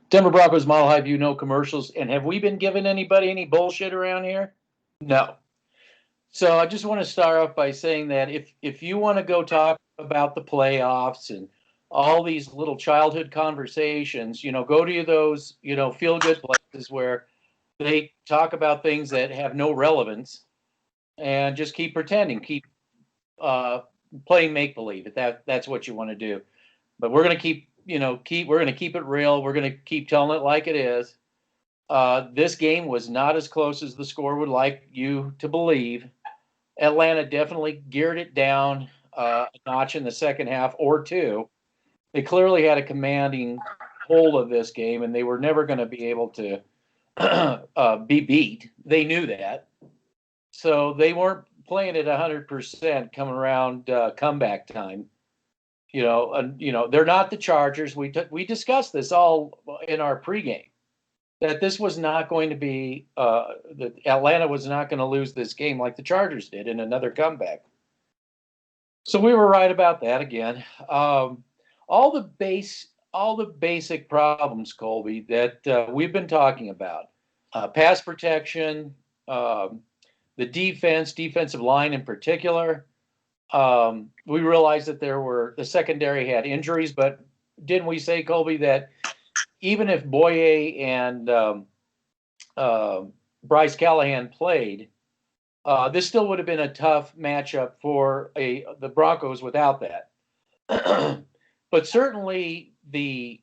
Denver Broncos Mile High View, no commercials. And have we been giving anybody any bullshit around here? No. So I just want to start off by saying that if you want to go talk about the playoffs and all these little childhood conversations, go to those, feel good places where they talk about things that have no relevance and just keep pretending, keep uh, playing make believe. That's what you want to do. But we're going to we're going to keep it real. We're going to keep telling it like it is. This game was not as close as the score would like you to believe. Atlanta definitely geared it down a notch in the second half or two. They clearly had a commanding hold of this game, and they were never going to be able to be beat. They knew that. So they weren't playing at 100% coming around comeback time. They're not the Chargers. We discussed this all in our pregame, that this was not going to be that Atlanta was not going to lose this game like the Chargers did in another comeback. So we were right about that again. All the basic problems, Colby, that we've been talking about: pass protection, the defensive line in particular. We realized that the secondary had injuries, but didn't we say, Colby, that even if Boye and Bryce Callahan played, this still would have been a tough matchup for the Broncos without that. But certainly the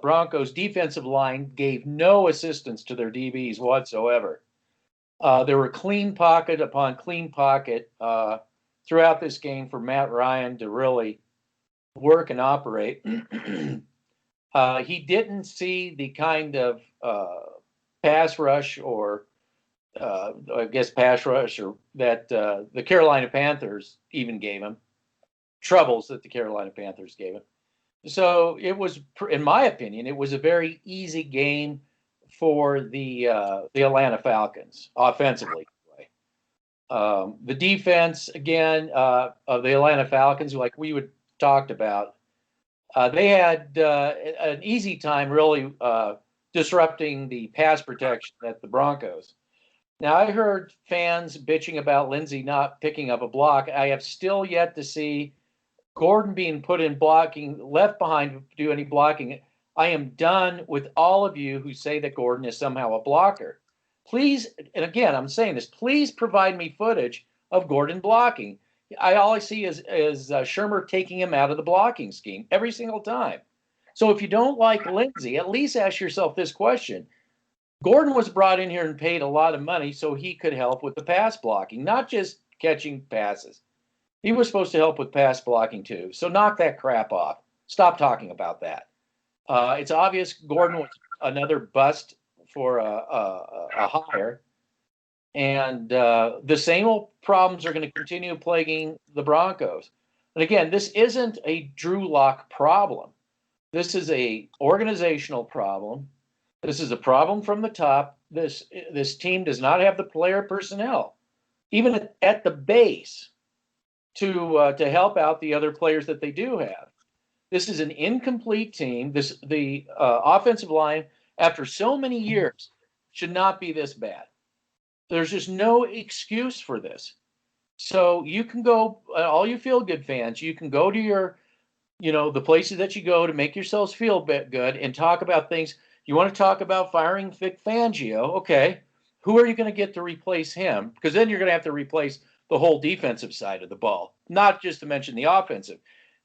Broncos defensive line gave no assistance to their DBs whatsoever. There were clean pocket upon clean pocket throughout this game for Matt Ryan to really work and operate. He didn't see the kind of pass rush or pass rush or that the Carolina Panthers even gave him, troubles that the Carolina Panthers gave him. So it was, in my opinion, it was a very easy game for the Atlanta Falcons offensively. The defense, again, of the Atlanta Falcons, like we would talked about, they had an easy time really disrupting the pass protection at the Broncos. Now, I heard fans bitching about Lindsey not picking up a block. I have still yet to see Gordon being put in blocking, left behind to do any blocking. I am done with all of you who say that Gordon is somehow a blocker. Please, and again, I'm saying this, please provide me footage of Gordon blocking. All I see is Shermer taking him out of the blocking scheme every single time. So if you don't like Lindsey, at least ask yourself this question. Gordon was brought in here and paid a lot of money so he could help with the pass blocking, not just catching passes. He was supposed to help with pass blocking too. So knock that crap off. Stop talking about that. It's obvious Gordon was another bust for a hire. And the same old problems are going to continue plaguing the Broncos. And again, this isn't a Drew Lock problem. This is a organizational problem. This is a problem from the top. This team does not have the player personnel, even at the base, to help out the other players that they do have. This is an incomplete team. The offensive line, after so many years, should not be this bad. There's just no excuse for this. So you can go, all you feel good fans, you can go to your, the places that you go to make yourselves feel good and talk about things. You want to talk about firing Vic Fangio? Okay, who are you going to get to replace him? Because then you're going to have to replace the whole defensive side of the ball, not just to mention the offensive.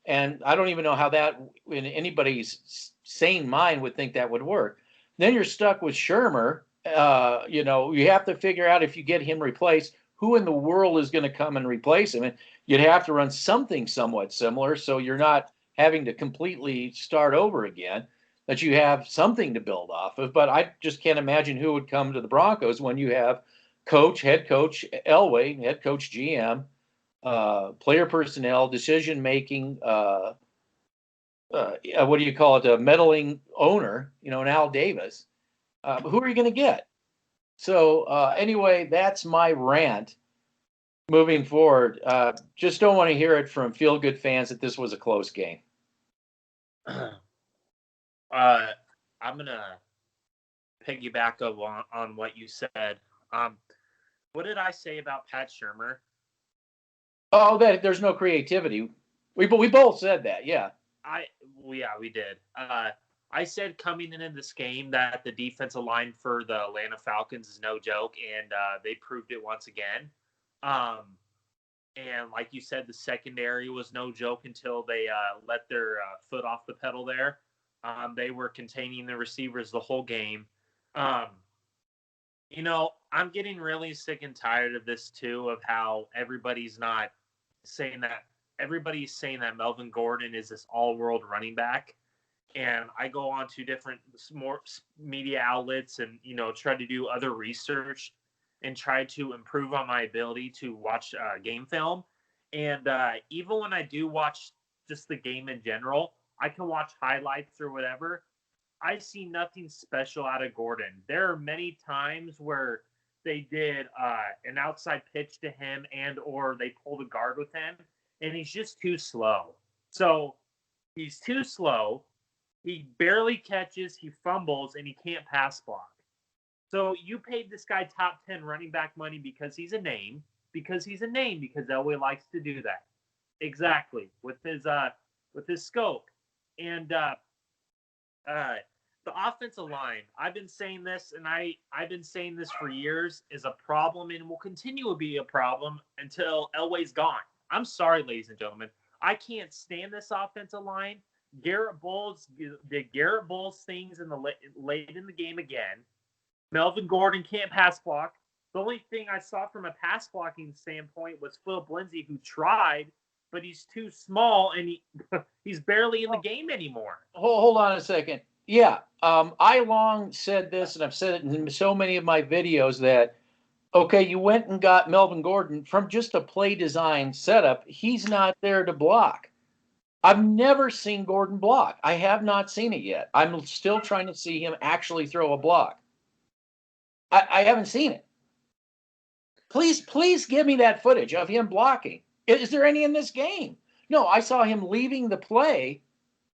And I don't even know how that, in anybody's sane mind, would think that would work. Then you're stuck with Shermer. You have to figure out, if you get him replaced, who in the world is going to come and replace him. And you'd have to run something somewhat similar, so you're not having to completely start over again, that you have something to build off of. But I just can't imagine who would come to the Broncos when you have head coach Elway, head coach GM, player personnel, decision making, what do you call it, a meddling owner, an Al Davis. Who are you going to get? So anyway, that's my rant moving forward. Just don't want to hear it from feel-good fans that this was a close game. I'm gonna piggyback up on what you said. What did I say about Pat Shurmur? Oh, that there's no creativity. We both said that, yeah. We did. I said coming into this game that the defensive line for the Atlanta Falcons is no joke, and they proved it once again. And like you said, the secondary was no joke until they let their foot off the pedal there. They were containing the receivers the whole game. I'm getting really sick and tired of this too, of how everybody's saying that Melvin Gordon is this all-world running back. And I go on to different more media outlets and, try to do other research and try to improve on my ability to watch game film. And even when I do watch just the game in general, I can watch highlights or whatever. I see nothing special out of Gordon. There are many times where they did an outside pitch to him and or they pulled a guard with him, and he's just too slow. So he's too slow. He barely catches, he fumbles, and he can't pass block. So you paid this guy top 10 running back money because he's a name, because Elway likes to do that. Exactly, with his scope. And the offensive line, I've been saying this, and I've been saying this for years, is a problem and will continue to be a problem until Elway's gone. I'm sorry, ladies and gentlemen. I can't stand this offensive line. Garrett Bowles did Garrett Bowles things in the late in the game again. Melvin Gordon can't pass block. The only thing I saw from a pass blocking standpoint was Philip Lindsay, who tried, but he's too small and he's barely in the game anymore. Hold on a second. Yeah, I long said this, and I've said it in so many of my videos that, okay, you went and got Melvin Gordon from just a play design setup. He's not there to block. I've never seen Gordon block. I have not seen it yet. I'm still trying to see him actually throw a block. I haven't seen it. Please give me that footage of him blocking. Is there any in this game? No, I saw him leaving the play.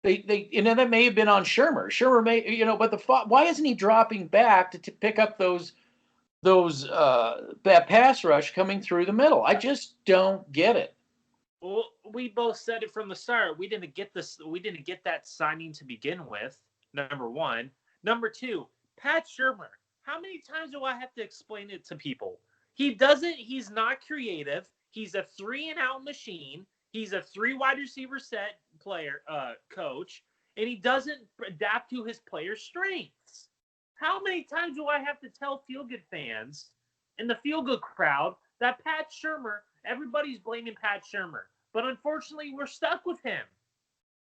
That may have been on Shurmur. Shurmur may, but why isn't he dropping back to pick up that pass rush coming through the middle? I just don't get it. Well, we both said it from the start. We didn't get that signing to begin with. Number one. Number two, Pat Shurmur. How many times do I have to explain it to people? He's not creative. He's a 3-and-out machine. He's a 3 wide receiver set player, coach, and he doesn't adapt to his players' strengths. How many times do I have to tell feel-good fans and the feel-good crowd that Pat Shurmur, everybody's blaming Pat Shurmur, but unfortunately, we're stuck with him.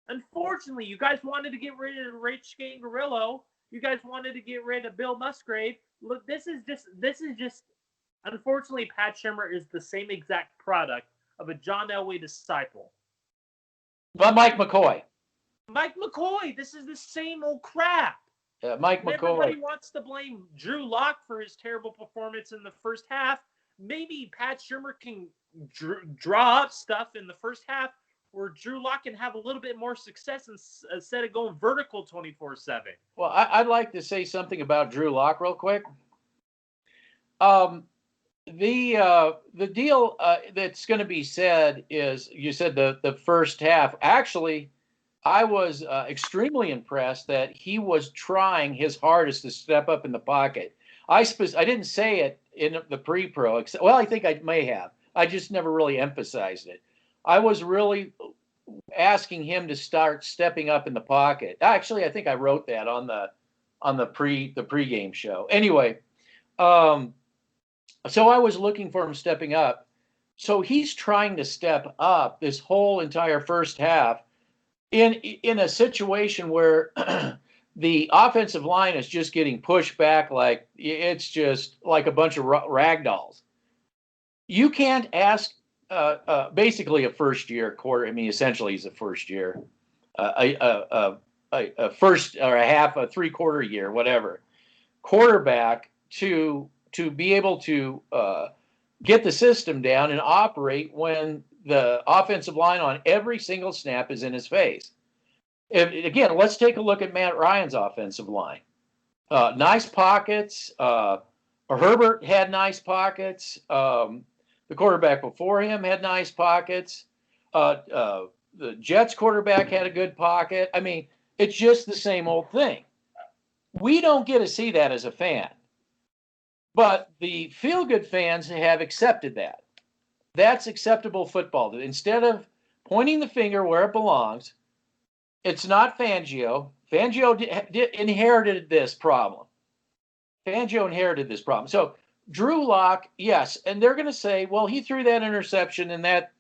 Unfortunately, you guys wanted to get rid of Rich Gangarillo. You guys wanted to get rid of Bill Musgrave. Look, this is just. Unfortunately, Pat Shurmur is the same exact product of a John Elway disciple. But Mike McCoy. This is the same old crap. Mike McCoy. Everybody wants to blame Drew Lock for his terrible performance in the first half. Maybe Pat Shurmur can draw up stuff in the first half where Drew Lock can have a little bit more success instead of going vertical 24/7. Well, I'd like to say something about Drew Lock real quick. The deal that's going to be said is, you said the first half. Actually, I was extremely impressed that he was trying his hardest to step up in the pocket. I didn't say it in the pre-pro. Well, I think I may have. I just never really emphasized it. I was really asking him to start stepping up in the pocket. Actually, I think I wrote that on the pregame show. Anyway, so I was looking for him stepping up. So he's trying to step up this whole entire first half in a situation where the offensive line is just getting pushed back like it's just like a bunch of rag dolls. You can't ask basically a first-year quarter. I mean, essentially he's a first year, a first or a half, a three-quarter year, whatever, quarterback to be able to get the system down and operate when the offensive line on every single snap is in his face. Again, let's take a look at Matt Ryan's offensive line. Nice pockets. Herbert had nice pockets. The quarterback before him had nice pockets. The Jets quarterback had a good pocket. I mean, it's just the same old thing. We don't get to see that as a fan. But the feel-good fans have accepted that. That's acceptable football. Instead of pointing the finger where it belongs, it's not Fangio. Fangio inherited this problem. Fangio inherited this problem. So Drew Lock, yes, and they're going to say, well, he threw that interception, and that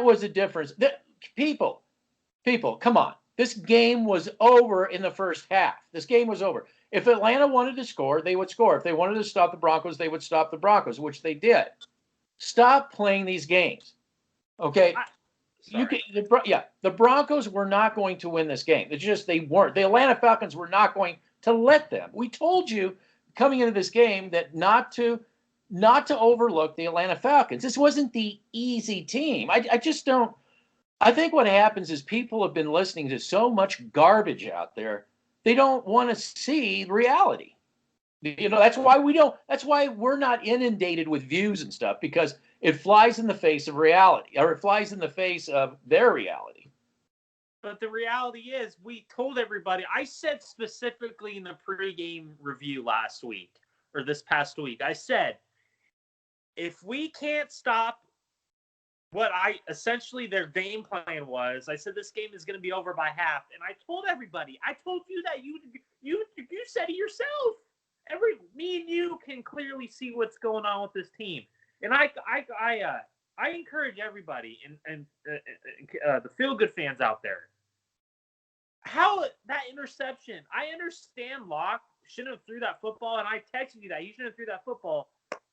was a difference. People, come on. This game was over in the first half. This game was over. If Atlanta wanted to score, they would score. If they wanted to stop the Broncos, they would stop the Broncos, which they did. Stop playing these games. Okay? The Broncos were not going to win this game. It's just they weren't. The Atlanta Falcons were not going to let them. We told you coming into this game that not to overlook the Atlanta Falcons. This wasn't the easy team. I just don't. I think what happens is people have been listening to so much garbage out there, they don't want to see reality. That's why we're not inundated with views and stuff, because it flies in the face of reality, or it flies in the face of their reality. But the reality is, we told everybody. I said specifically in the pregame review last week, or this past week, I said, if we can't stop what their game plan was, I said this game is going to be over by half. And I told everybody, I told you that you said it yourself. Me and you can clearly see what's going on with this team. And I encourage everybody and the feel-good fans out there. How that interception, I understand Locke shouldn't have threw that football, and I texted you that he shouldn't have threw that football.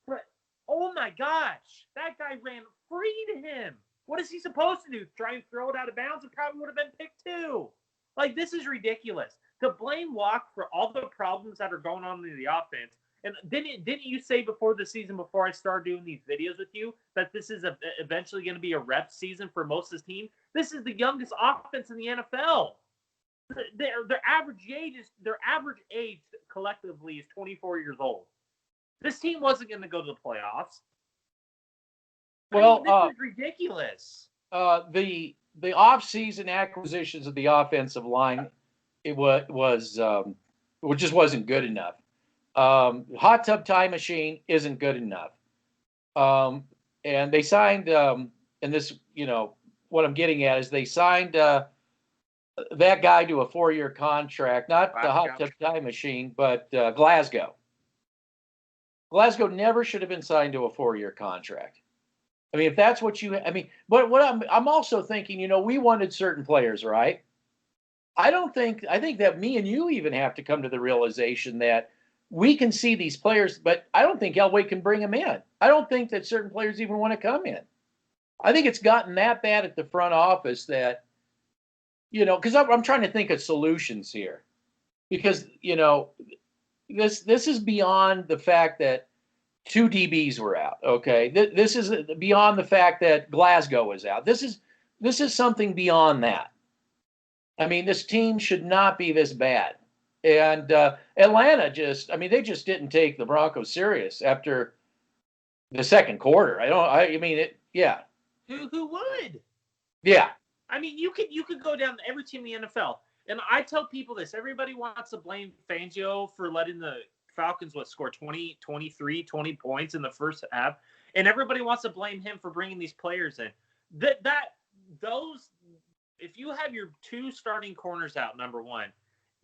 But, oh my gosh, that guy ran free to him. What is he supposed to do? Try and throw it out of bounds? It probably would have been picked too. Like, this is ridiculous. To blame Locke for all the problems that are going on in the offense. And didn't you say before the season, before I started doing these videos with you, that this is eventually going to be a rep season for most of his team? This is the youngest offense in the NFL. Their average age collectively is 24 years old. This team wasn't going to go to the playoffs. Well, this is ridiculous. The off-season acquisitions of the offensive line, it just wasn't good enough. Hot tub time machine isn't good enough. And they signed, and this, what I'm getting at is they signed that guy to a 4-year contract, not the hot tub time machine, but Glasgow. Glasgow never should have been signed to a 4-year contract. I mean, if that's what but what I'm also thinking, we wanted certain players, right? I think that me and you even have to come to the realization that we can see these players, but I don't think Elway can bring them in. I don't think that certain players even want to come in. I think it's gotten that bad at the front office that, because I'm trying to think of solutions here, because, this is beyond the fact that 2 DBs were out. Okay. This is beyond the fact that Glasgow is out. This is something beyond that. I mean, this team should not be this bad. And Atlanta they just didn't take the Broncos serious after the second quarter. Yeah. Who would? Yeah. I mean, you could go down every team in the NFL. And I tell people this. Everybody wants to blame Fangio for letting the Falcons, score 20 points in the first half. And everybody wants to blame him for bringing these players in. If you have your 2 starting corners out, number one,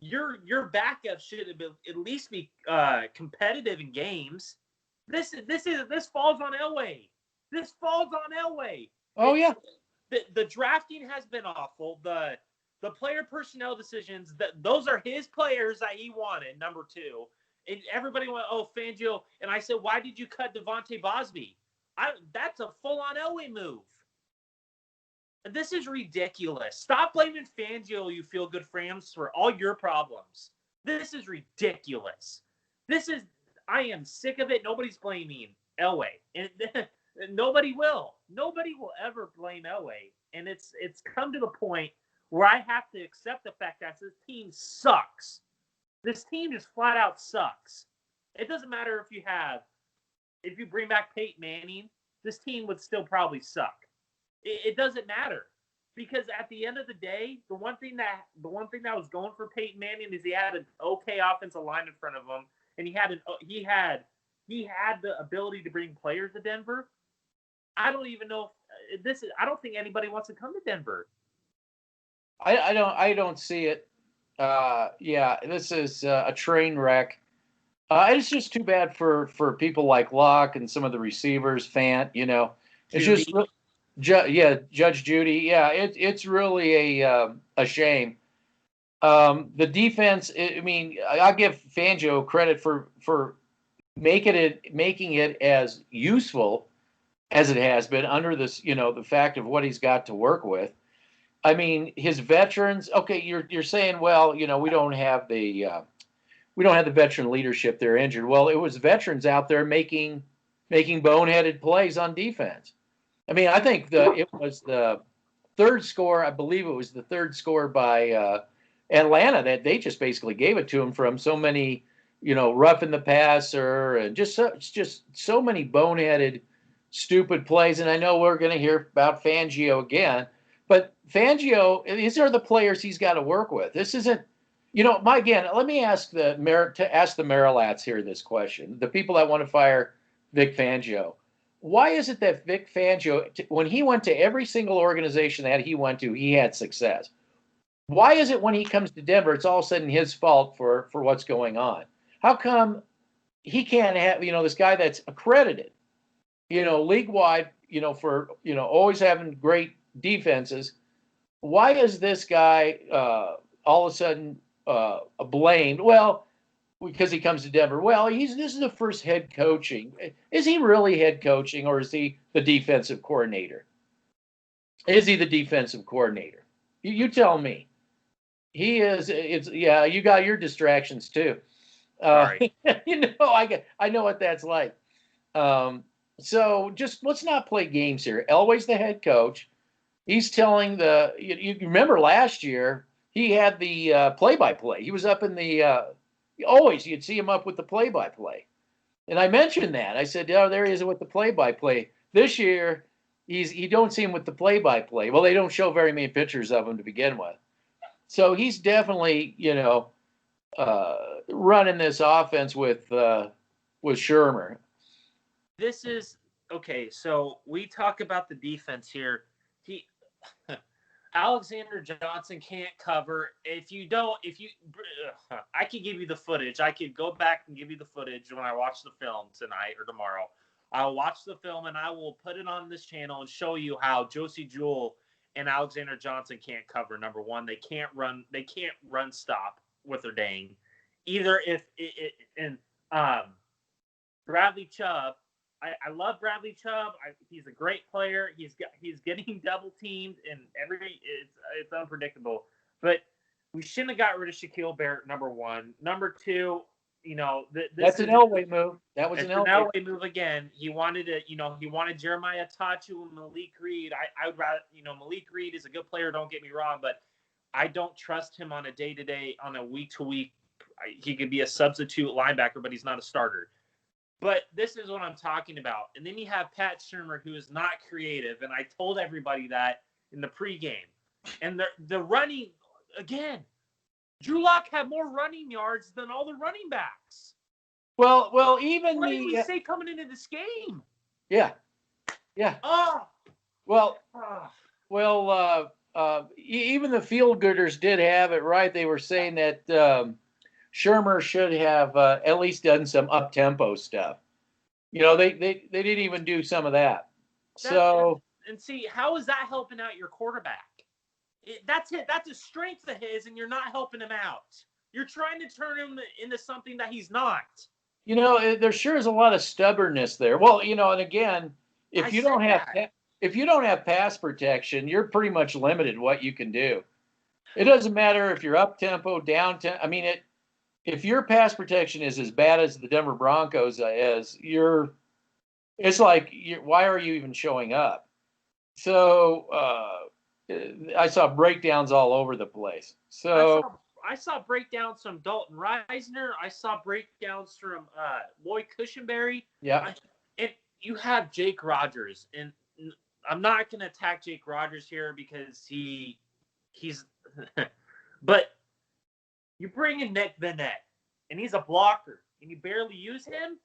your backup should have been, at least be competitive in games. This falls on Elway. This falls on Elway. Oh yeah. The drafting has been awful. The player personnel decisions, those are his players that he wanted, number 2. And everybody went, oh, Fangio. And I said, why did you cut Devontae Bosby? That's a full-on Elway move. This is ridiculous. Stop blaming Fangio, you feel-good fans, for all your problems. This is ridiculous. I am sick of it. Nobody's blaming Elway. And nobody will. Nobody will ever blame Elway. And it's come to the point where I have to accept the fact that this team sucks. This team just flat out sucks. It doesn't matter if you bring back Peyton Manning, this team would still probably suck. It doesn't matter, because at the end of the day, the one thing that was going for Peyton Manning is he had an okay offensive line in front of him, and he had the ability to bring players to Denver. I don't even know if I don't think anybody wants to come to Denver. I don't see it. Yeah, this is a train wreck. It's just too bad for people like Locke and some of the receivers, Fant. It's Judy. just Judge Judy. Yeah, it's really a shame. The defense. I mean, I'll give Fangio credit for making it as useful as it has been under this, the fact of what he's got to work with. I mean, his veterans. Okay, you're saying, well, we don't have the veteran leadership. They're injured. Well, it was veterans out there making boneheaded plays on defense. I mean, I think it was the third score. I believe it was the third score by Atlanta that they just basically gave it to him from so many, roughing the passer and just so many boneheaded, stupid plays. And I know we're going to hear about Fangio again, but Fangio, these are the players he's got to work with. This isn't, again, let me ask the Marilats here this question, the people that want to fire Vic Fangio. Why is it that Vic Fangio, when he went to every single organization that he went to, he had success? Why is it when he comes to Denver, it's all of a sudden his fault for what's going on? How come he can't have, this guy that's accredited, league-wide, for, always having great defenses? Why is this guy all of a sudden blamed? Well, because he comes to Denver. Well, this is the first head coaching. Is he really head coaching, or is he the defensive coordinator? Is he the defensive coordinator? You tell me. He is. You got your distractions too. Sorry. I know what that's like. So just let's not play games here. Elway's the head coach. He's telling you remember last year he had the play-by-play. He was up in the always you'd see him up with the play-by-play. And I mentioned that. I said, oh, there he is with the play-by-play. This year, you don't see him with the play-by-play. Well, they don't show very many pictures of him to begin with. So he's definitely, running this offense with Shermer. This is okay. So we talk about the defense here. Alexander Johnson can't cover. I could give you the footage. I could go back and give you the footage when I watch the film tonight or tomorrow. I'll watch the film and I will put it on this channel and show you how Josie Jewell and Alexander Johnson can't cover. Number one, they can't run stop with their dang. Either Bradley Chubb. I love Bradley Chubb. He's a great player. He's getting double teamed and it's unpredictable. But we shouldn't have got rid of Shaquille Barrett. Number one. Number two, that's an Elway move. That was an Elway move again. He wanted Jeremiah Tatu and Malik Reed. I would rather, Malik Reed is a good player. Don't get me wrong, but I don't trust him on a day-to-day, on a week-to-week. He could be a substitute linebacker, but he's not a starter. But this is what I'm talking about. And then you have Pat Shermer, who is not creative, and I told everybody that in the pregame. And the running, again, Drew Lock had more running yards than all the running backs. Well, even what did we say coming into this game? Yeah. Oh. Even the field gooders did have it right. They were saying that Shermer should have at least done some up-tempo stuff. They didn't even do some of that. And see, how is that helping out your quarterback? That's it. That's a strength of his, and you're not helping him out. You're trying to turn him into something that he's not. There sure is a lot of stubbornness there. Well, and again, if you don't have pass protection, you're pretty much limited what you can do. It doesn't matter if you're up tempo, down tempo. I mean, if your pass protection is as bad as the Denver Broncos is, it's like, why are you even showing up? So I saw breakdowns all over the place. So I saw breakdowns from Dalton Reisner. I saw breakdowns from Lloyd Cushenberry. yeah, And you have Jake Rogers, and I'm not going to attack Jake Rogers here because he's, but you bring in Nick Vanette, and he's a blocker, and you barely use him.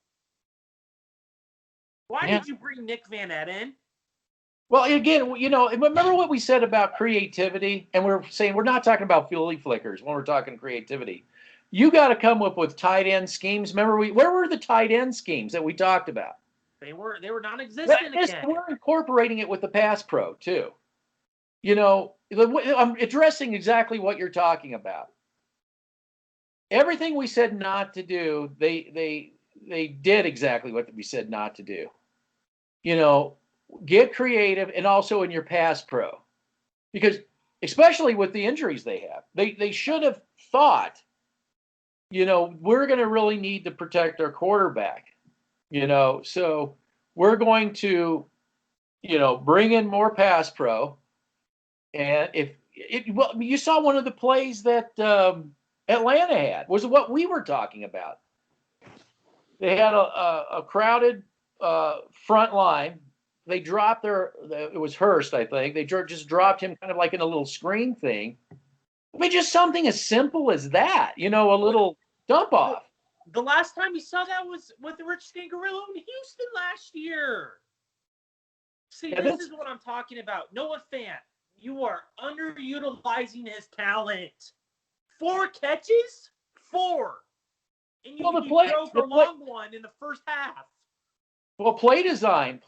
Why did you bring Nick Vanette in? Well, again, remember what we said about creativity, and we're saying we're not talking about Philly flickers when we're talking creativity. You got to come up with tight end schemes. Remember, where were the tight end schemes that we talked about? They were non-existent again. We're incorporating it with the Pass Pro too. I'm addressing exactly what you're talking about. Everything we said not to do, they did exactly what we said not to do. Get creative, and also in your Pass Pro, because especially with the injuries they have, they should have thought, we're going to really need to protect our quarterback, so we're going to, bring in more Pass Pro. And you saw one of the plays that Atlanta had was what we were talking about. They had a crowded front line. They dropped it was Hurst, I think. They just dropped him kind of like in a little screen thing. I mean, just something as simple as that, a little dump off. The last time we saw that was with Rich Scangarello in Houston last year. See, this is what I'm talking about. Noah Fant, you are underutilizing his talent. 4 catches? 4. And you throw for a long one in the first half. Well, play design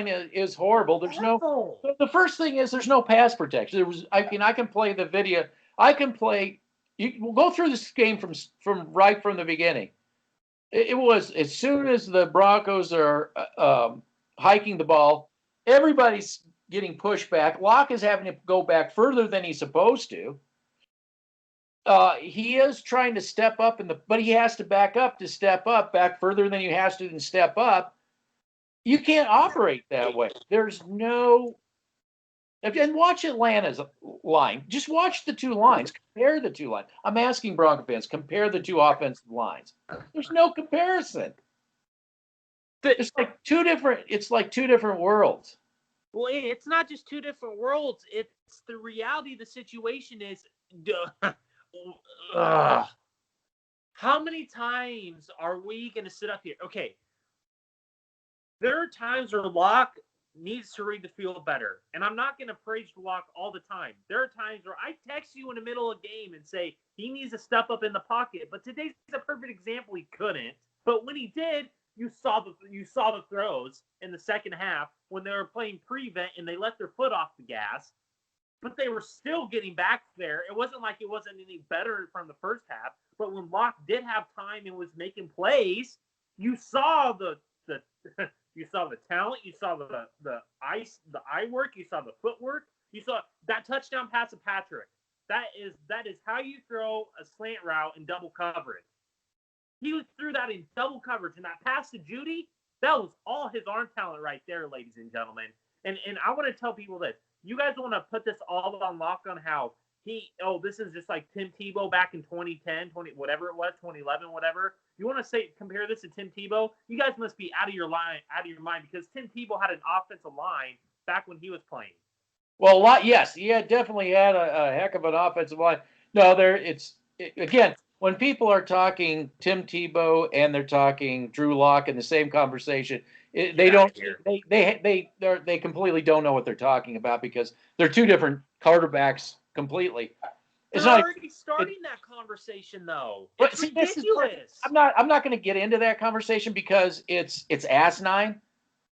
is horrible. The first thing is there's no pass protection. I can play the video. We'll go through this game from right from the beginning. It was as soon as the Broncos are hiking the ball, everybody's getting pushed back. Locke is having to go back further than he's supposed to. He is trying to step up but he has to back up to step up back further than he has to and step up. You can't operate that way. There's no. And watch Atlanta's line. Just watch the two lines. Compare the two lines. I'm asking Bronco fans, compare the two offensive lines. There's no comparison. It's like two different worlds. Well, it's not just two different worlds. It's the reality of the situation is. How many times are we going to sit up here? Okay. There are times where Locke needs to read the field better. And I'm not going to praise Locke all the time. There are times where I text you in the middle of a game and say he needs to step up in the pocket. But today's a perfect example. He couldn't. But when he did, you saw the throws in the second half when they were playing prevent and they let their foot off the gas. But they were still getting back there. It wasn't like it wasn't any better from the first half. But when Locke did have time and was making plays, you saw the you saw the talent, you saw the eye work, you saw the footwork, you saw that touchdown pass to Patrick. That is how you throw a slant route in double coverage. He threw that in double coverage, and that pass to Judy, that was all his arm talent right there, ladies and gentlemen. And I want to tell people this. You guys want to put this all on lock on how this is just like Tim Tebow back in 2010, 2011, whatever. You want to compare this to Tim Tebow? You guys must be out of your mind because Tim Tebow had an offensive line back when he was playing. Well, yes, he definitely had a heck of an offensive line. No, again, when people are talking Tim Tebow and they're talking Drew Lock in the same conversation, they completely don't know what they're talking about because they're two different quarterbacks completely. They're already starting that conversation though. It's ridiculous. I'm not going to get into that conversation because it's asinine.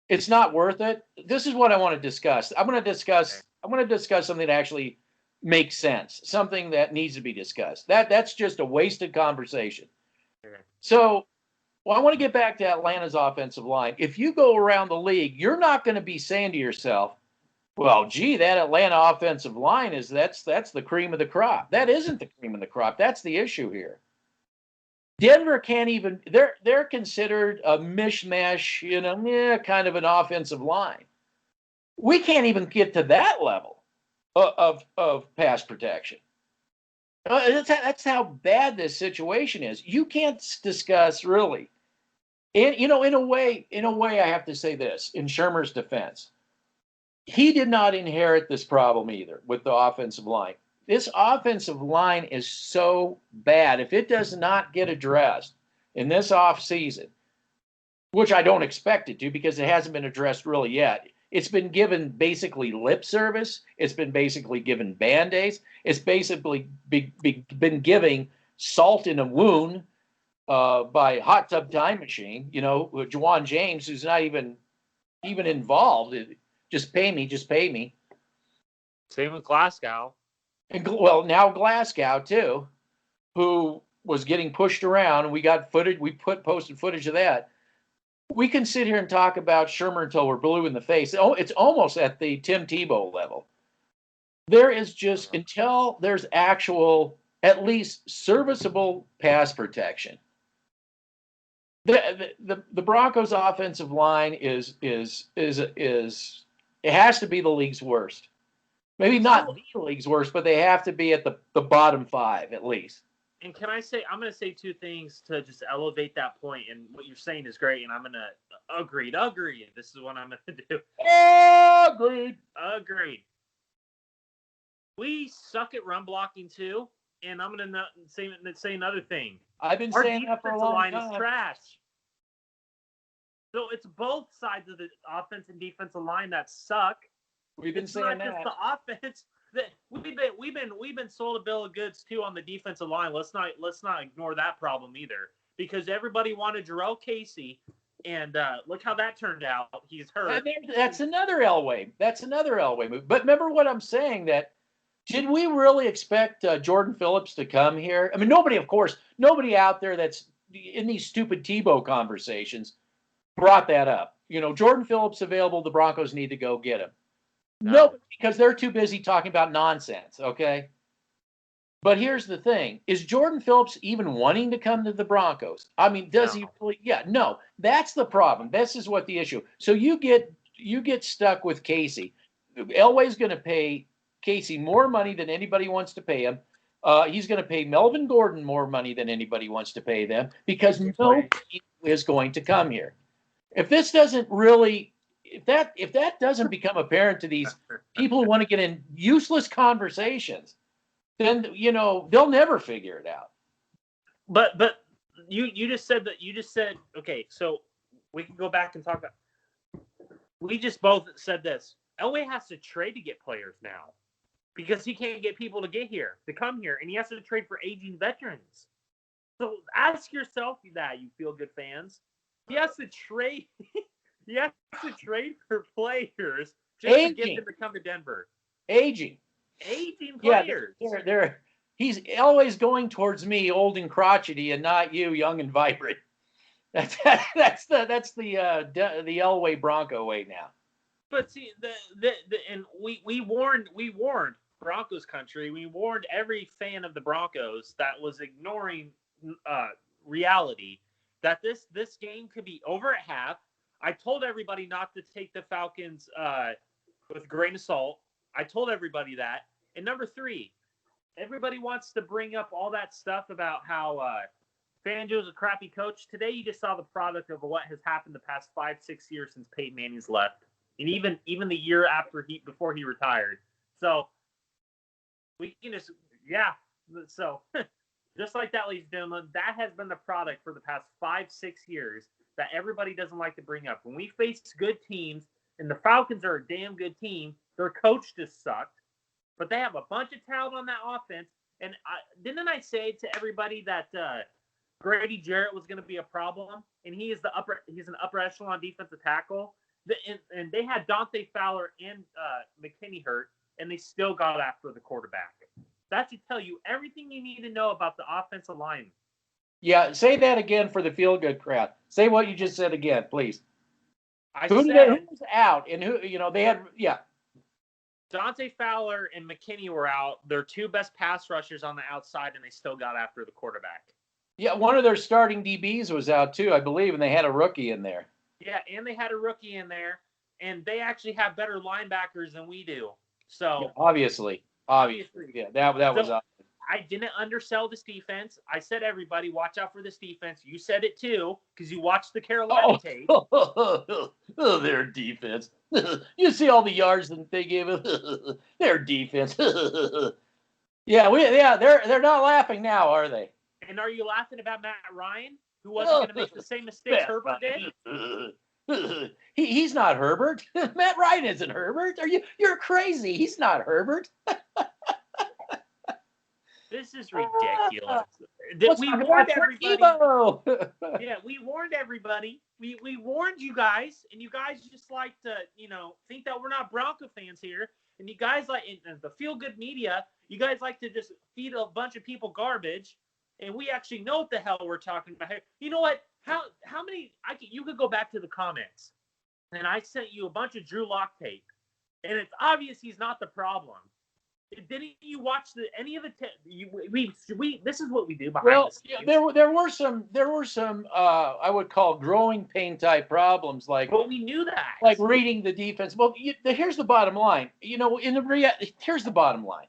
It's not worth it. This is what I want to discuss. I'm going to discuss something that actually makes sense, something that needs to be discussed. That's just a wasted conversation. So, I want to get back to Atlanta's offensive line. If you go around the league, you're not going to be saying to yourself, well, gee, that Atlanta offensive line that's the cream of the crop. That isn't the cream of the crop. That's the issue here. Denver can't even. They're considered a mishmash, kind of an offensive line. We can't even get to that level. of pass protection. That's how bad this situation is. You can't discuss really. And in a way, I have to say this in Shermer's defense, he did not inherit this problem either with the offensive line. This offensive line is so bad. If it does not get addressed in this offseason, which I don't expect it to because it hasn't been addressed really yet. It's been given basically lip service. It's been basically given Band-Aids. It's basically been giving salt in a wound by Hot Tub Time Machine, Juwan James, who's not even involved. Just pay me, just pay me. Same with Glasgow. And well, now Glasgow too, who was getting pushed around. We got footage. We posted footage of that. We can sit here and talk about Shermer until we're blue in the face. Oh, it's almost at the Tim Tebow level. There is just until there's actual, at least serviceable pass protection. The Broncos' offensive line is it has to be the league's worst. Maybe not the league's worst, but they have to be at the bottom 5 at least. And can I say, I'm going to say 2 things to just elevate that point. And what you're saying is great. And I'm going to agree. This is what I'm going to do. Agreed. We suck at run blocking too. And I'm going to say another thing. I've been saying that for a long time. Our defensive line is trash. So it's both sides of the offense and defensive line that suck. We've been saying that. It's not just the offense. We've been sold a bill of goods too on the defensive line. Let's not ignore that problem either, because everybody wanted Jarrell Casey, and look how that turned out. He's hurt. That's another Elway. Move. But remember what I'm saying, that did we really expect Jordan Phillips to come here? I mean, nobody out there that's in these stupid Tebow conversations brought that up. Jordan Phillips available. The Broncos need to go get him. No, because they're too busy talking about nonsense, okay? But here's the thing. Is Jordan Phillips even wanting to come to the Broncos? I mean, does he really? Yeah, no. That's the problem. This is what the issue. So you get stuck with Casey. Elway's going to pay Casey more money than anybody wants to pay him. He's going to pay Melvin Gordon more money than anybody wants to pay them because nobody is going to come here. If this doesn't really... If that doesn't become apparent to these people who want to get in useless conversations, then they'll never figure it out. But you just said okay, so we can go back and talk about. We just both said this. Elway has to trade to get players now because he can't get people to come here, and he has to trade for aging veterans. So ask yourself that, you feel good fans. He has to trade. He has to trade for players just to get them to come to Denver. Aging players. Yeah, he's always going towards me, old and crotchety, and not you, young and vibrant. That's the Elway Bronco way now. But see, and we warned Broncos country. We warned every fan of the Broncos that was ignoring reality that this game could be over at half. I told everybody not to take the Falcons with a grain of salt. I told everybody that. And number 3, everybody wants to bring up all that stuff about how Fangio's a crappy coach. Today, you just saw the product of what has happened the past 5-6 years since Peyton Manning's left, and even the year before he retired. So we can just So just like that, ladies and gentlemen, that has been the product for the past 5-6 years. That everybody doesn't like to bring up. When we face good teams, and the Falcons are a damn good team, their coach just sucked, but they have a bunch of talent on that offense. And didn't I say to everybody that Grady Jarrett was going to be a problem, and he's an upper echelon defensive tackle, and they had Dante Fowler and McKinney hurt, and they still got after the quarterback. That should tell you everything you need to know about the offensive line. Yeah, say that again for the feel-good crowd. Say what you just said again, please. Who was out, and who they had? Yeah, Dante Fowler and McKinney were out. Their 2 best pass rushers on the outside, and they still got after the quarterback. Yeah, one of their starting DBs was out too, I believe, and they had a rookie in there. Yeah, and they had a rookie in there, and they actually have better linebackers than we do. So Obviously. Yeah, that was so I didn't undersell this defense. I said, everybody, watch out for this defense. You said it too, because you watched the Carolina tape. Oh, their defense. You see all the yards that they gave us. Their defense. Yeah, they're not laughing now, are they? And are you laughing about Matt Ryan, who wasn't going to make the same mistakes Herbert did? He's not Herbert. Matt Ryan isn't Herbert. You're crazy. He's not Herbert. This is ridiculous. We warned everybody. Yeah, we warned everybody. We warned you guys, and you guys just like to, think that we're not Bronco fans here. And you guys like, and the feel-good media, you guys like to just feed a bunch of people garbage. And we actually know what the hell we're talking about here. You know what? How many? You could go back to the comments, and I sent you a bunch of Drew Lock tape, and it's obvious he's not the problem. Didn't you watch any of the? This is what we do behind the scenes. There were some I would call growing pain type problems, like. But we knew that. Like reading the defense. Well, here's the bottom line. Here's the bottom line.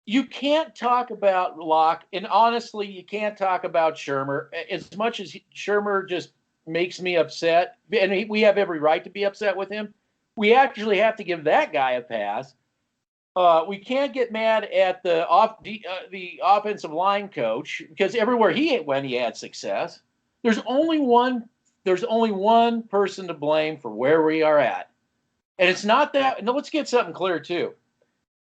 You can't talk about Locke, and honestly, you can't talk about Shurmur. As much as Shurmur just makes me upset, and we have every right to be upset with him, we actually have to give that guy a pass. We can't get mad at the offensive line coach, because everywhere he went, he had success. There's only one person to blame for where we are at. And it's not that. No, let's get something clear, too.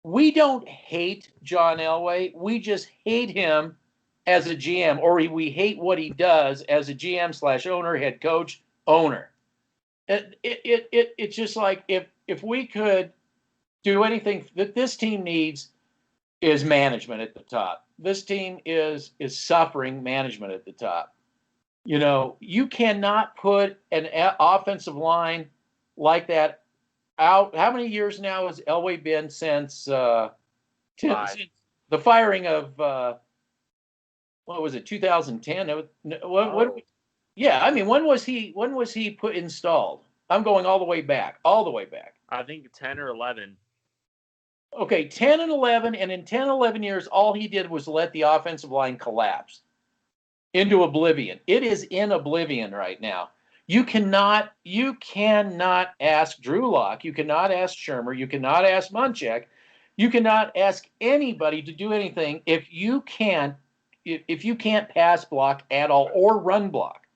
We don't hate John Elway. We just hate him as a GM, or we hate what he does as a GM/owner, head coach, owner. It's just like if we could do anything that this team needs is management at the top. This team is suffering management at the top. You cannot put an offensive line like that out. How many years now has Elway been since the firing of what was it, 2010? Yeah, I mean, when was he put installed? I'm going all the way back. I think 10 or 11. Okay, 10 and 11, and in 10, 11 years, all he did was let the offensive line collapse into oblivion. It is in oblivion right now. You cannot ask Drew Lock. You cannot ask Shurmur. You cannot ask Munchak. You cannot ask anybody to do anything if you can't pass block at all or run block.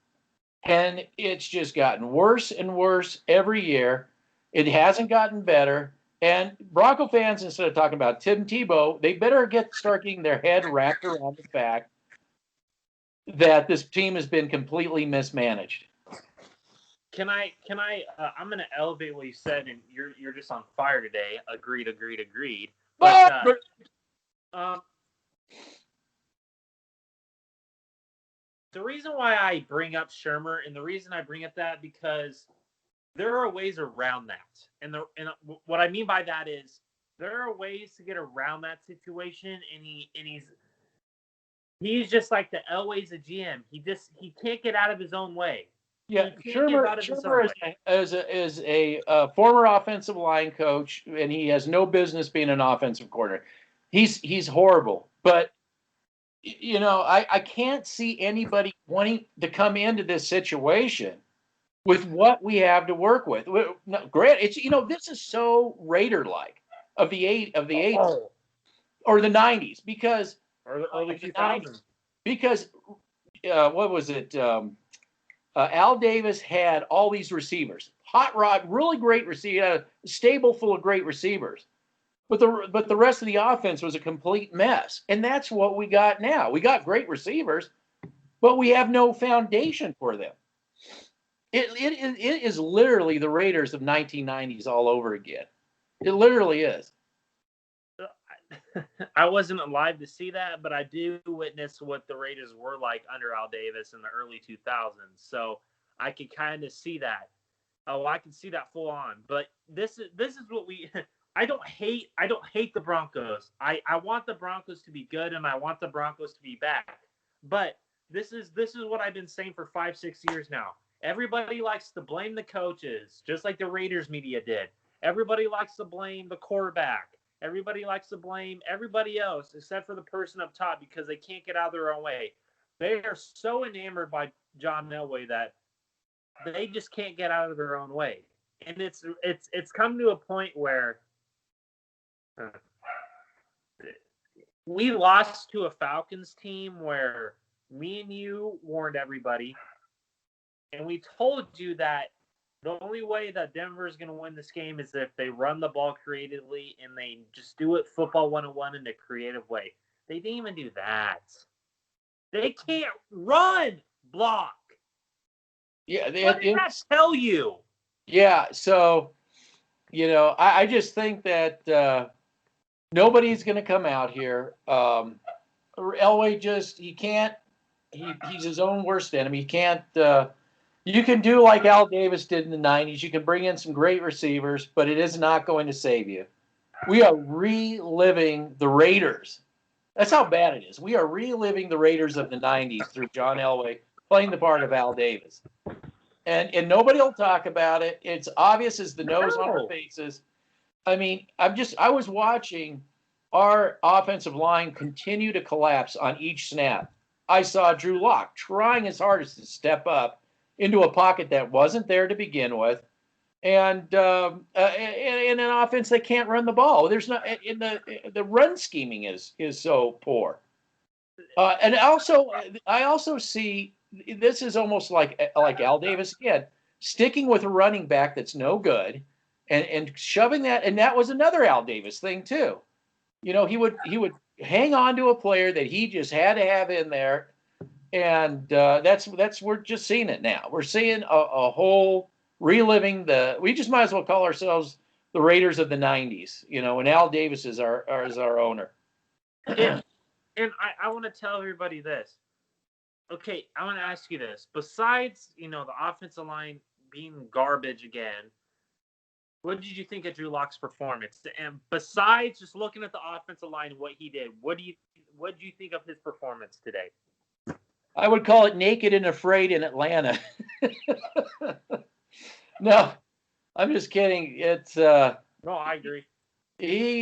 And it's just gotten worse and worse every year. It hasn't gotten better. And Bronco fans, instead of talking about Tim Tebow, they better start getting their head wrapped around the fact that this team has been completely mismanaged. I'm going to elevate what you said, and you're just on fire today. Agreed. But the reason why I bring up Shurmur, and the reason I bring up that, because there are ways around that. And what I mean by that is there are ways to get around that situation, and he's just like the Elway's a GM. He can't get out of his own way. Yeah, Shurmur is a former offensive line coach, and he has no business being an offensive coordinator. He's horrible, but I can't see anybody wanting to come into this situation with what we have to work with. Grant, it's this is so Raider-like of the 80s or the 90s, because or the early 2000s. Because what was it? Al Davis had all these receivers, hot rod, really great receiver, stable full of great receivers, but the rest of the offense was a complete mess, and that's what we got now. We got great receivers, but we have no foundation for them. It is literally the Raiders of 1990s all over again. It literally is. I wasn't alive to see that, but I do witness what the Raiders were like under Al Davis in the early 2000s. So I can kind of see that. Oh, I can see that full on. But this is what we. I don't hate the Broncos. I want the Broncos to be good, and I want the Broncos to be back. But this is what I've been saying for 5-6 years now. Everybody likes to blame the coaches, just like the Raiders media did. Everybody likes to blame the quarterback. Everybody likes to blame everybody else except for the person up top because they can't get out of their own way. They are so enamored by John Elway that they just can't get out of their own way. And it's come to a point where we lost to a Falcons team where me and you warned everybody, and we told you that the only way that Denver is going to win this game is if they run the ball creatively and they just do it football 101 in a creative way. They didn't even do that. They can't run block. Yeah, What did that tell you? Yeah, so, I just think that nobody's going to come out here. Elway he's his own worst enemy. He can't, you can do like Al Davis did in the 90s. You can bring in some great receivers, but it is not going to save you. We are reliving the Raiders. That's how bad it is. We are reliving the Raiders of the 90s through John Elway playing the part of Al Davis. And nobody will talk about it. It's obvious as the nose on our faces. I mean, I was watching our offensive line continue to collapse on each snap. I saw Drew Lock trying his hardest to step up into a pocket that wasn't there to begin with. And in an offense that can't run the ball. There's not in the run scheming is so poor. And also, I also see this is almost like Al Davis again, sticking with a running back that's no good, and shoving that. And that was another Al Davis thing too. He would hang on to a player that he just had to have in there, and that's we're just seeing it now. We're seeing a whole reliving we just might as well call ourselves the Raiders of the 90s, and Al Davis is our owner. And I want to tell everybody this. Okay, I want to ask you this. Besides, the offensive line being garbage again, what did you think of Drew Lock's performance? And besides just looking at the offensive line and what he did, what did you think of his performance today? I would call it naked and afraid in Atlanta. No, I'm just kidding. It's no, I agree. He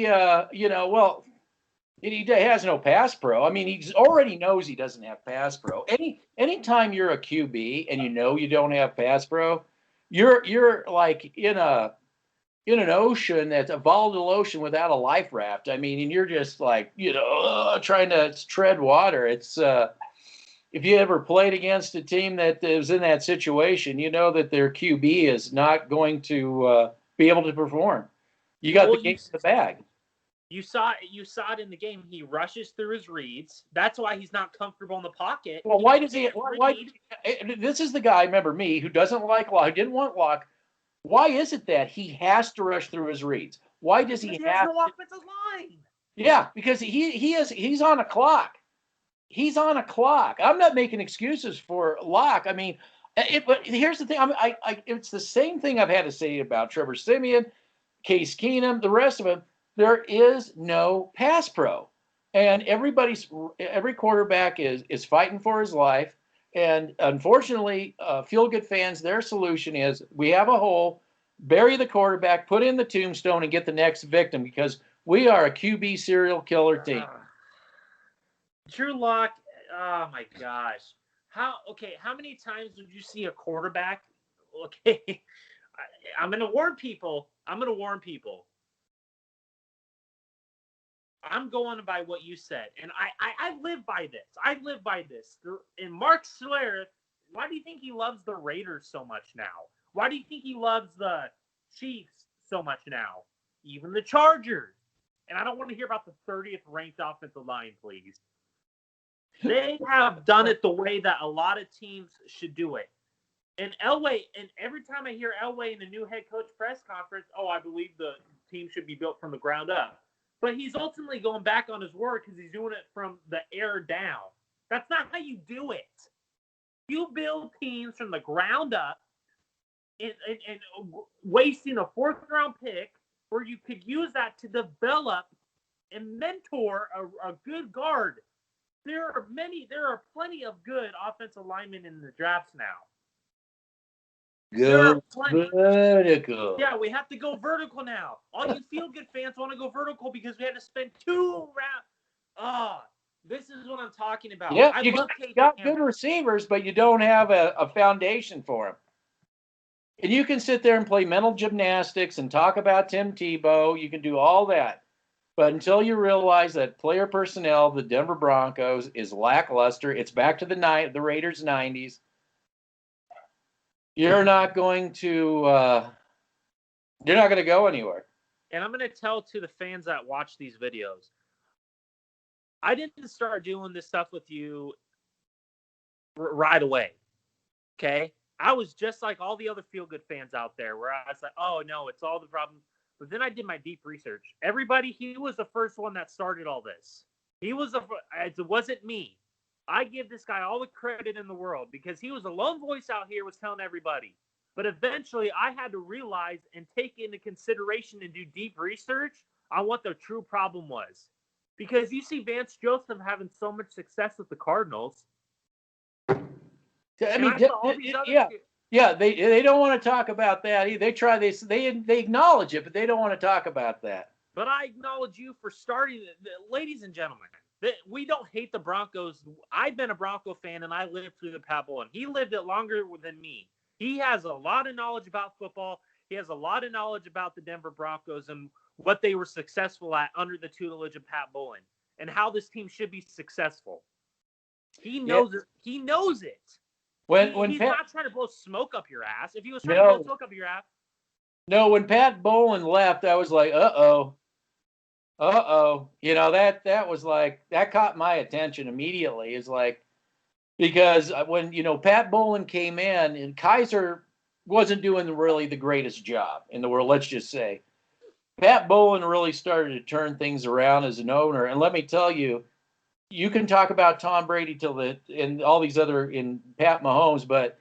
he has no pass pro. I mean, he already knows he doesn't have pass pro. Anytime you're a QB and you don't have pass pro, you're like in an ocean that's a volatile ocean without a life raft. I mean, and you're just like trying to tread water. It's if you ever played against a team that is in that situation, you know that their QB is not going to be able to perform. You got the game in the bag. You saw it in the game. He rushes through his reads. That's why he's not comfortable in the pocket. Well, why does he? Why? This is the guy. Remember me, who doesn't like Lock, who didn't want Lock. Why is it that he has to rush through his reads? Why does he have no offensive line? Yeah, because he's on a clock. He's on a clock. I'm not making excuses for Lock. I mean, but here's the thing. It's the same thing I've had to say about Trevor Siemian, Case Keenum, the rest of them. There is no pass pro, and every quarterback is fighting for his life. And unfortunately, feel-good fans, their solution is we have a hole, bury the quarterback, put in the tombstone, and get the next victim because we are a QB serial killer team. Drew Lock, oh my gosh. How many times would you see a quarterback? Okay, I'm going to warn people. I'm going by what you said, and I live by this. And Mark Schlereth, why do you think he loves the Raiders so much now? Why do you think he loves the Chiefs so much now? Even the Chargers. And I don't want to hear about the 30th ranked offensive line, please. They have done it the way that a lot of teams should do it. And Elway, and every time I hear Elway in the new head coach press conference, I believe the team should be built from the ground up. But he's ultimately going back on his word because he's doing it from the air down. That's not how you do it. You build teams from the ground up and wasting a fourth-round pick where you could use that to develop and mentor a good guard. There are plenty of good offensive linemen in the drafts now. Go vertical. Yeah, we have to go vertical now. All you feel-good fans want to go vertical because we had to spend 2 rounds. This is what I'm talking about. Yeah, I you love got good receivers, but you don't have a foundation for them. And you can sit there and play mental gymnastics and talk about Tim Tebow. You can do all that. But until you realize that player personnel of the Denver Broncos is lackluster, it's back to the Raiders' 90s. You're not going to go anywhere. And I'm going to tell to the fans that watch these videos, I didn't start doing this stuff with you right away. Okay? I was just like all the other feel-good fans out there where I was like, oh, no, it's all the problem. But then I did my deep research. He was the first one that started all this. It wasn't me. I give this guy all the credit in the world because he was a lone voice out here was telling everybody. But eventually I had to realize and take into consideration and do deep research on what the true problem was. Because you see Vance Joseph having so much success with the Cardinals. I mean, they don't want to talk about that either. They acknowledge it, but they don't want to talk about that. But I acknowledge you for starting it. Ladies and gentlemen, we don't hate the Broncos. I've been a Bronco fan, and I lived through the Pat Bowlen. He lived it longer than me. He has a lot of knowledge about football. He has a lot of knowledge about the Denver Broncos and what they were successful at under the tutelage of Pat Bowlen and how this team should be successful. He knows it. He knows it. He's not trying to blow smoke up your ass. If he was trying to blow smoke up your ass. No, when Pat Bowlen left, I was like, uh-oh. You know, that was like, that caught my attention immediately. It's like, because when, Pat Bowlen came in and Kaiser wasn't doing really the greatest job in the world, let's just say. Pat Bowlen really started to turn things around as an owner. And let me tell you, you can talk about Tom Brady and all these in Pat Mahomes, but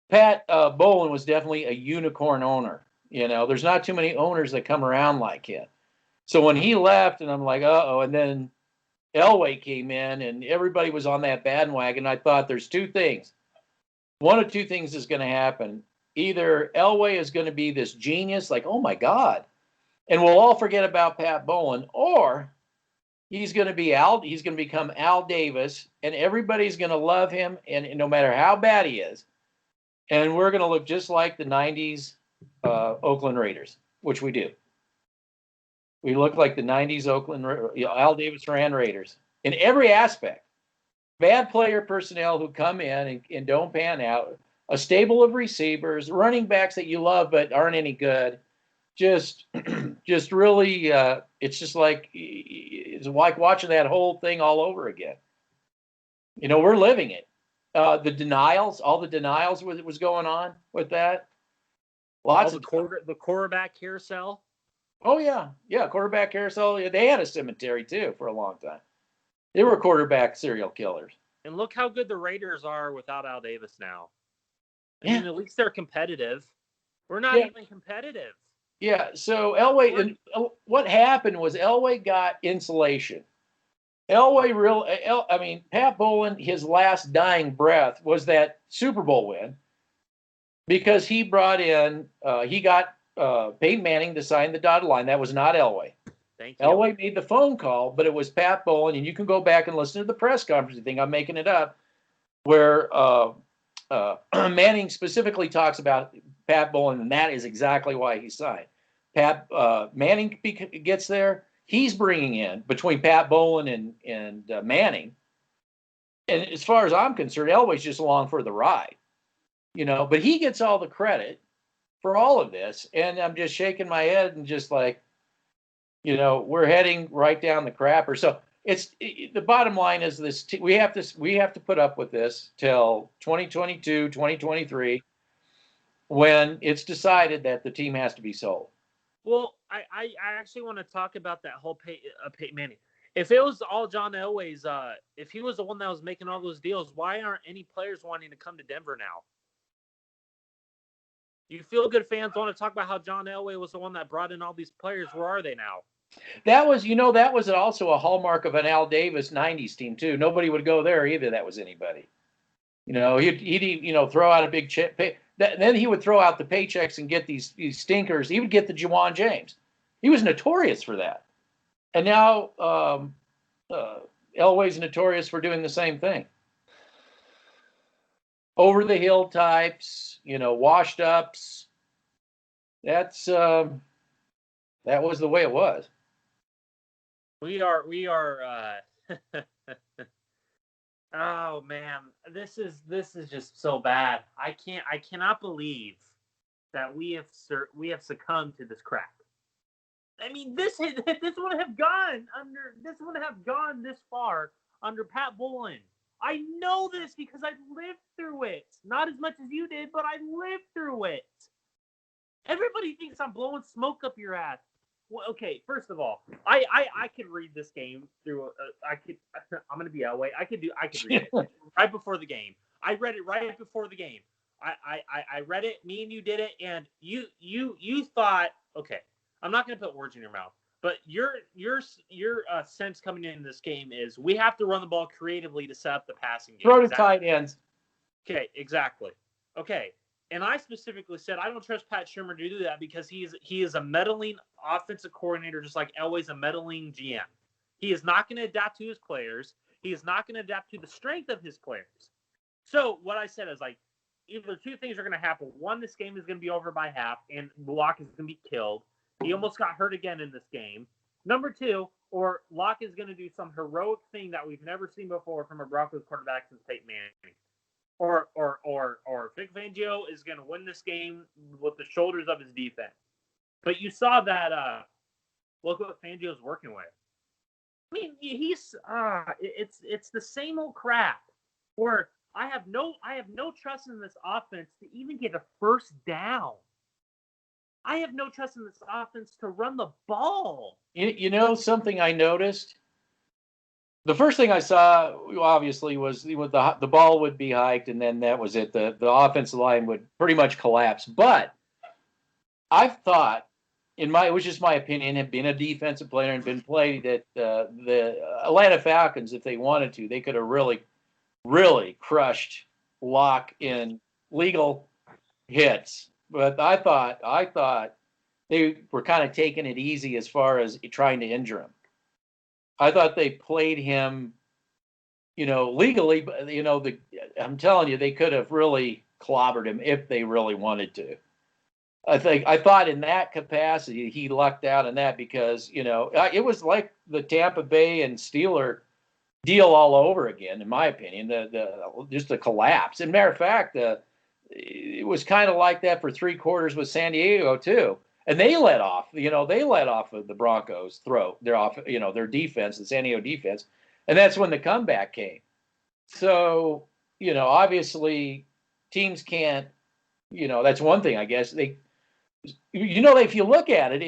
Pat Bowlen was definitely a unicorn owner. There's not too many owners that come around like him. So when he left, and I'm like, uh-oh, and then Elway came in, and everybody was on that bandwagon. I thought there's two things. One of two things is going to happen. Either Elway is going to be this genius, like, oh my God, and we'll all forget about Pat Bowlen, or he's going to become Al Davis, and everybody's going to love him, and no matter how bad he is, and we're going to look just like the 90s Oakland Raiders, which we do. We look like the 90s Al Davis ran Raiders in every aspect. Bad player personnel who come in and don't pan out, a stable of receivers, running backs that you love but aren't any good. Just really, it's like watching that whole thing all over again. We're living it. All the denials was going on with that. The quarterback carousel. Oh yeah, quarterback carousel. They had a cemetery too for a long time. They were quarterback serial killers. And look how good the Raiders are without Al Davis now. I mean, at least they're competitive. We're not even competitive. Yeah, so Elway, what happened was Elway got insulation. Pat Bowlen, his last dying breath was that Super Bowl win because he got Peyton Manning to sign the dotted line. That was not Elway. Thank you. Elway made the phone call, but it was Pat Bowlen, and you can go back and listen to the press conference. I think I'm making it up, where Manning specifically talks about Pat Bowlen, and that is exactly why he signed. Manning gets there. He's bringing in, between Pat Bowlen and Manning, and as far as I'm concerned, Elway's just along for the ride, but he gets all the credit for all of this, and I'm just shaking my head and just like, we're heading right down the crapper. So the bottom line is this: we have to put up with this till 2022, 2023, when it's decided that the team has to be sold. Well, I actually want to talk about that whole Peyton Manning. If it was all John Elway's, if he was the one that was making all those deals, why aren't any players wanting to come to Denver now? You feel good fans want to talk about how John Elway was the one that brought in all these players. Where are they now? That was also a hallmark of an Al Davis 90s team too. Nobody would go there either. That was anybody. He'd throw out a big check. then he would throw out the paychecks and get these stinkers. He would get the Juwan James. He was notorious for that. And now Elway's notorious for doing the same thing. Over the hill types, washed ups. That was the way it was. We are oh man, this is just so bad. I cannot believe that we have succumbed to this crap. I mean, this wouldn't have gone this far under Pat Bowlen. I know this because I lived through it. Not as much as you did, but I lived through it. Everybody thinks I'm blowing smoke up your ass. Well, okay, first of all, I could read this game through. I'm gonna be Elway. I could read it right before the game. I read it right before the game. I read it. Me and you did it, and you thought, okay, I'm not gonna put words in your mouth, but your sense coming in this game is we have to run the ball creatively to set up the passing game. Throw to tight ends. Okay, exactly. Okay. And I specifically said I don't trust Pat Shurmur to do that because he is a meddling offensive coordinator, just like Elway's a meddling GM. He is not going to adapt to his players. He is not going to adapt to the strength of his players. So what I said is like either two things are going to happen. One, this game is going to be over by half, and Locke is going to be killed. He almost got hurt again in this game. Number two, or Locke is going to do some heroic thing that we've never seen before from a Broncos quarterback since Peyton Manning. Or Vic Fangio is going to win this game with the shoulders of his defense. But you saw that. Look what Fangio's working with. I mean, it's the same old crap. Where I have no trust in this offense to even get a first down. I have no trust in this offense to run the ball. Something I noticed. The first thing I saw, obviously, was the ball would be hiked, and then that was it. The offensive line would pretty much collapse. But I've thought, it was just my opinion, had been a defensive player and been played, that the Atlanta Falcons, if they wanted to, they could have really, really crushed Locke in legal hits. But I thought they were kind of taking it easy as far as trying to injure him. I thought they played him, legally, but I'm telling you, they could have really clobbered him if they really wanted to. I thought in that capacity he lucked out in that because it was like the Tampa Bay and Steeler deal all over again, in my opinion. Just a collapse. And matter of fact, it was kind of like that for 3 quarters with San Diego too. And they let off of the Broncos' throat, their defense, the San Diego defense, and that's when the comeback came. So, obviously, teams can't. That's one thing. I guess if you look at it,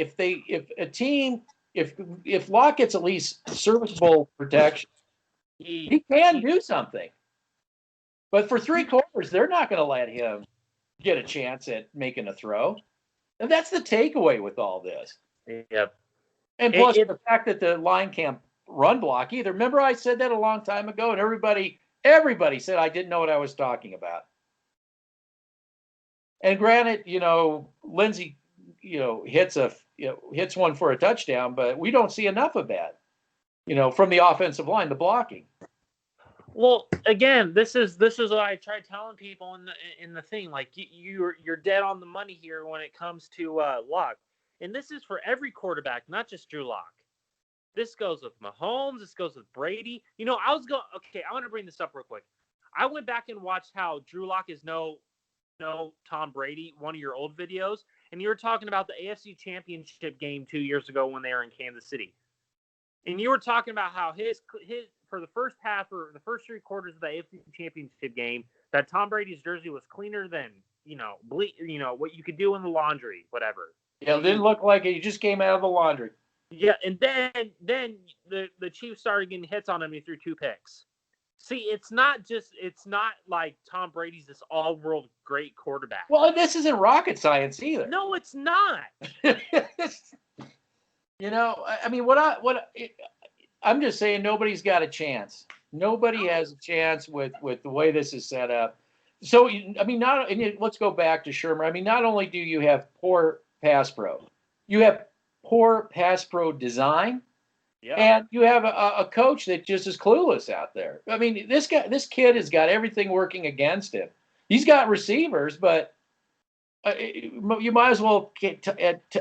if Locke gets at least serviceable protection, he can do something. But for 3 quarters, they're not going to let him get a chance at making a throw. And that's the takeaway with all this. Yep. And plus the fact that the line can't run block either. Remember I said that a long time ago, and everybody said I didn't know what I was talking about. And granted, Lindsey, hits one for a touchdown, but we don't see enough of that, from the offensive line, the blocking. Well, again, this is what I try telling people in the thing. Like you're dead on the money here when it comes to Locke, and this is for every quarterback, not just Drew Lock. This goes with Mahomes. This goes with Brady. I want to bring this up real quick. I went back and watched how Drew Lock is no Tom Brady, one of your old videos, and you were talking about the AFC Championship game 2 years ago when they were in Kansas City, and you were talking about how his for the first half or the first 3 quarters of the AFC Championship game, that Tom Brady's jersey was cleaner than what you could do in the laundry, whatever. Yeah, it didn't look like it. You just came out of the laundry. Yeah, and then the Chiefs started getting hits on him. And he threw 2 picks. See, it's not like Tom Brady's this all-world great quarterback. Well, this isn't rocket science either. No, it's not. I'm just saying nobody's got a chance. Nobody has a chance with the way this is set up. So, I mean, let's go back to Shermer. I mean, not only do you have poor pass pro, you have poor pass pro design, Yeah. and you have a coach that just is clueless out there. I mean, this kid has got everything working against him. He's got receivers, but you might as well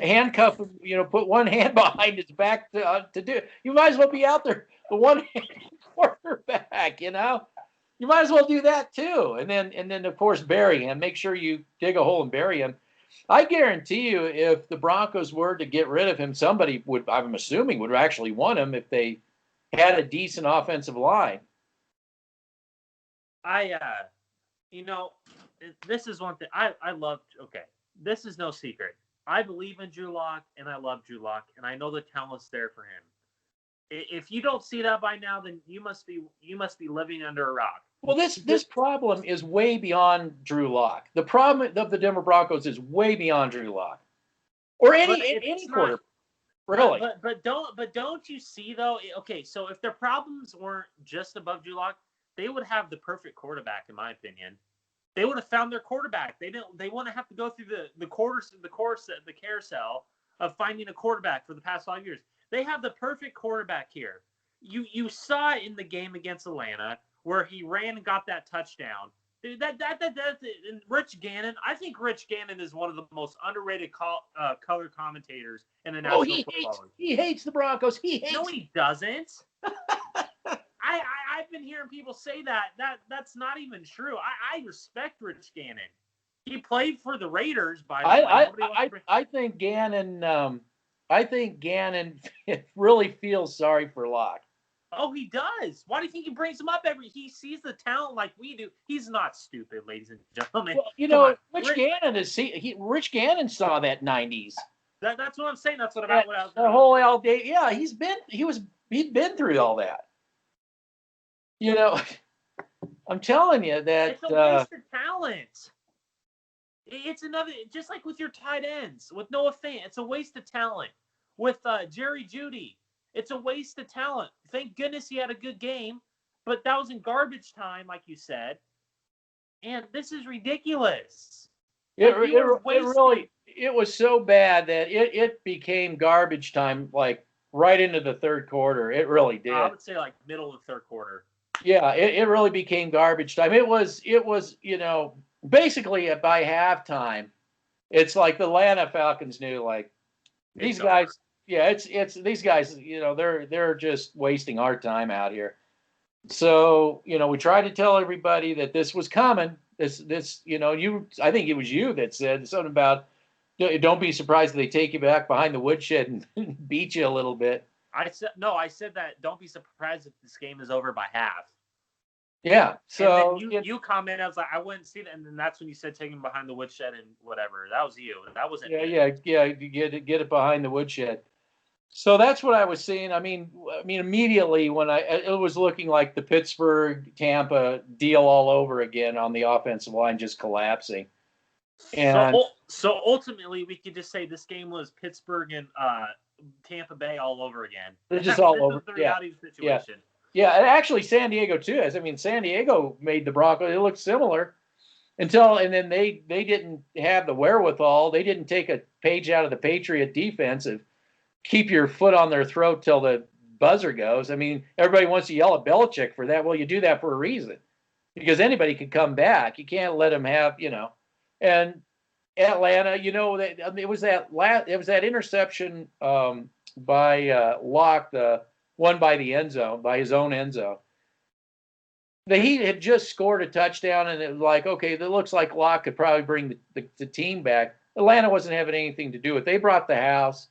handcuff him. Put one hand behind his back to do. You might as well be out there the one hand quarterback. You might as well do that too. And then of course bury him. Make sure you dig a hole and bury him. I guarantee you, if the Broncos were to get rid of him, somebody would, I'm assuming, would actually want him if they had a decent offensive line. You know, this is one thing I love. Okay, this is no secret. I believe in Drew Lock, and I love Drew Lock, and I know the talent's there for him. If you don't see that by now, then you must be living under a rock. Well, this problem is way beyond Drew Lock. The problem of the Denver Broncos is way beyond Drew Lock, or any quarterback. Really? But don't you see though? Okay, so if their problems weren't just above Drew Lock, they would have the perfect quarterback, in my opinion. They would have found their quarterback. They wouldn't have to go through the carousel of finding a quarterback for the past 5 years. They have the perfect quarterback here. You saw it in the game against Atlanta where he ran and got that touchdown. Dude, that and Rich Gannon. I think Rich Gannon is one of the most underrated color commentators in the National Football League. He hates the Broncos. No, he doesn't. I've been hearing people say that's not even true. I respect Rich Gannon. He played for the Raiders, by the way. I think Gannon. I think Gannon really feels sorry for Locke. Oh, he does. Why do you think he brings him up he sees the talent like we do? He's not stupid, ladies and gentlemen. Well, Rich Gannon saw that 90s. That's what I'm saying. That's what I was the whole all day. Yeah, he'd been through all that. I'm telling you that it's a waste of talent. It's another, just like with your tight ends, with Noah Fant, it's a waste of talent. With Jerry Jeudy, it's a waste of talent. Thank goodness he had a good game, but that was in garbage time, like you said. And this is ridiculous. It was so bad that it became garbage time, like right into the third quarter. It really did. I would say like middle of the third quarter. Yeah, it really became garbage time. It was basically by halftime, it's like the Atlanta Falcons knew, like, these guys. Yeah, it's these guys. They're just wasting our time out here. So we tried to tell everybody that this was coming. I think it was you that said something about, don't be surprised if they take you back behind the woodshed and beat you a little bit. I said that don't be surprised if this game is over by half. Yeah. So you commented, I was like, I wouldn't see that, and then that's when you said taking behind the woodshed and whatever. That was you. That wasn't me. Yeah. Get it behind the woodshed. So that's what I was seeing. I mean, immediately when it was looking like the Pittsburgh Tampa deal all over again on the offensive line, just collapsing. And so ultimately, we could just say this game was Pittsburgh and Tampa Bay all over again. They're just all over. The reality situation. Yeah, and actually San Diego too. San Diego made the Broncos. It looked similar and then they didn't have the wherewithal. They didn't take a page out of the Patriot defense of keep your foot on their throat till the buzzer goes. Everybody wants to yell at Belichick for that. Well, you do that for a reason, because anybody could come back. You can't let them have, And Atlanta, it was that interception by Locke, the one by the end zone, by his own end zone. The Heat had just scored a touchdown, and it was like, okay, that looks like Locke could probably bring the team back. Atlanta wasn't having anything to do with it. They brought the house.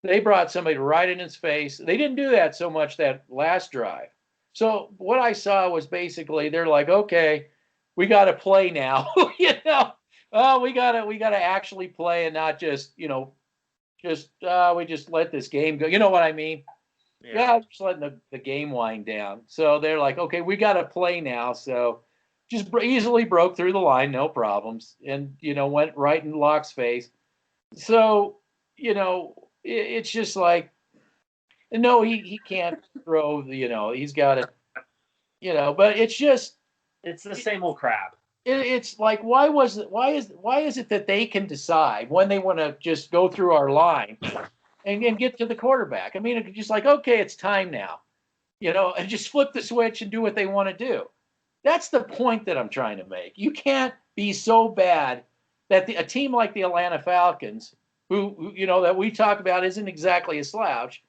They brought somebody right in his face. They didn't do that so much that last drive. So what I saw was basically they're like, okay, we got to play now. We got to actually play and not just we just let this game go. You know what I mean? Yeah, just letting the game wind down. So they're like, okay, we got to play now. So just easily broke through the line, no problems, and went right in Locke's face. So it's just like, no, he can't throw he's got it, but it's the same old crap. it's like, why is it that they can decide when they want to just go through our line and get to the quarterback? I mean, it's just like, okay, it's time now, and just flip the switch and do what they want to do. That's the point that I'm trying to make. You can't be so bad that a team like the Atlanta Falcons, who that we talk about, isn't exactly a slouch,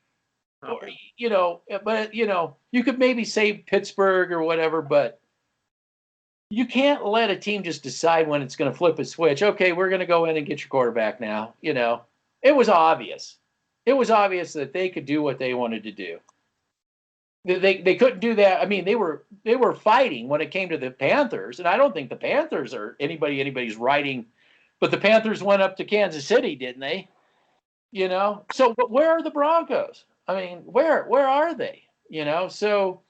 or but you could maybe say Pittsburgh or whatever, but you can't let a team just decide when it's going to flip a switch. Okay, we're going to go in and get your quarterback now. It was obvious. It was obvious that they could do what they wanted to do. They couldn't do that. I mean, they were fighting when it came to the Panthers, and I don't think the Panthers are anybody's writing, but the Panthers went up to Kansas City, didn't they? So but where are the Broncos? I mean, where are they? So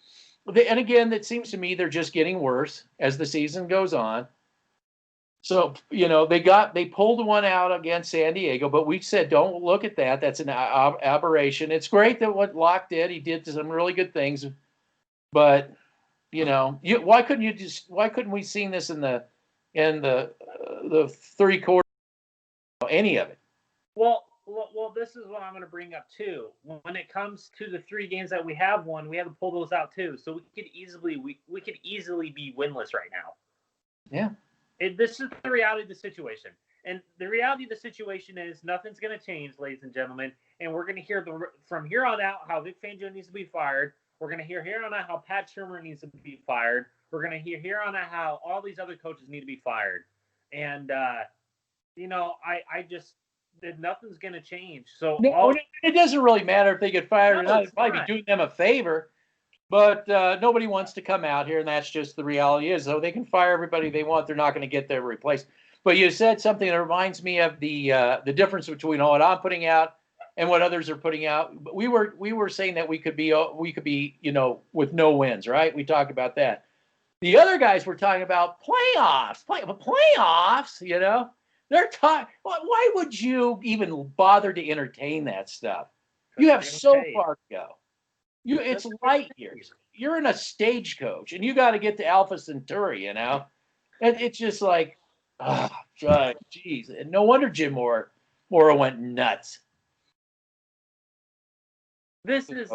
and again, it seems to me they're just getting worse as the season goes on. So, they pulled one out against San Diego, but we said, don't look at that. That's an aberration. It's great that what Locke did. He did some really good things, but why couldn't we seen this in the three quarters, any of it? Well, this is what I'm going to bring up too. When it comes to the 3 games that we have won, we have to pull those out too. So we could easily be winless right now. Yeah. This is the reality of the situation. And the reality of the situation is nothing's going to change, ladies and gentlemen. And we're going to hear from here on out how Vic Fangio needs to be fired. We're going to hear here on out how Pat Shurmur needs to be fired. We're going to hear here on out how all these other coaches need to be fired. And, I just – nothing's going to change. So it doesn't really matter if they get fired or not. It'd probably be doing them a favor. But nobody wants to come out here, and that's just the reality is. So they can fire everybody they want. They're not going to get their replaced. But you said something that reminds me of the difference between what I'm putting out and what others are putting out. We were saying that we could be with no wins, right? We talked about that. The other guys were talking about playoffs. They're talking. Why would you even bother to entertain that stuff? You have so far to go. It's light years. You're in a stagecoach, and you got to get to Alpha Centauri, And it's just like, geez. And no wonder Jim Mora went nuts. This is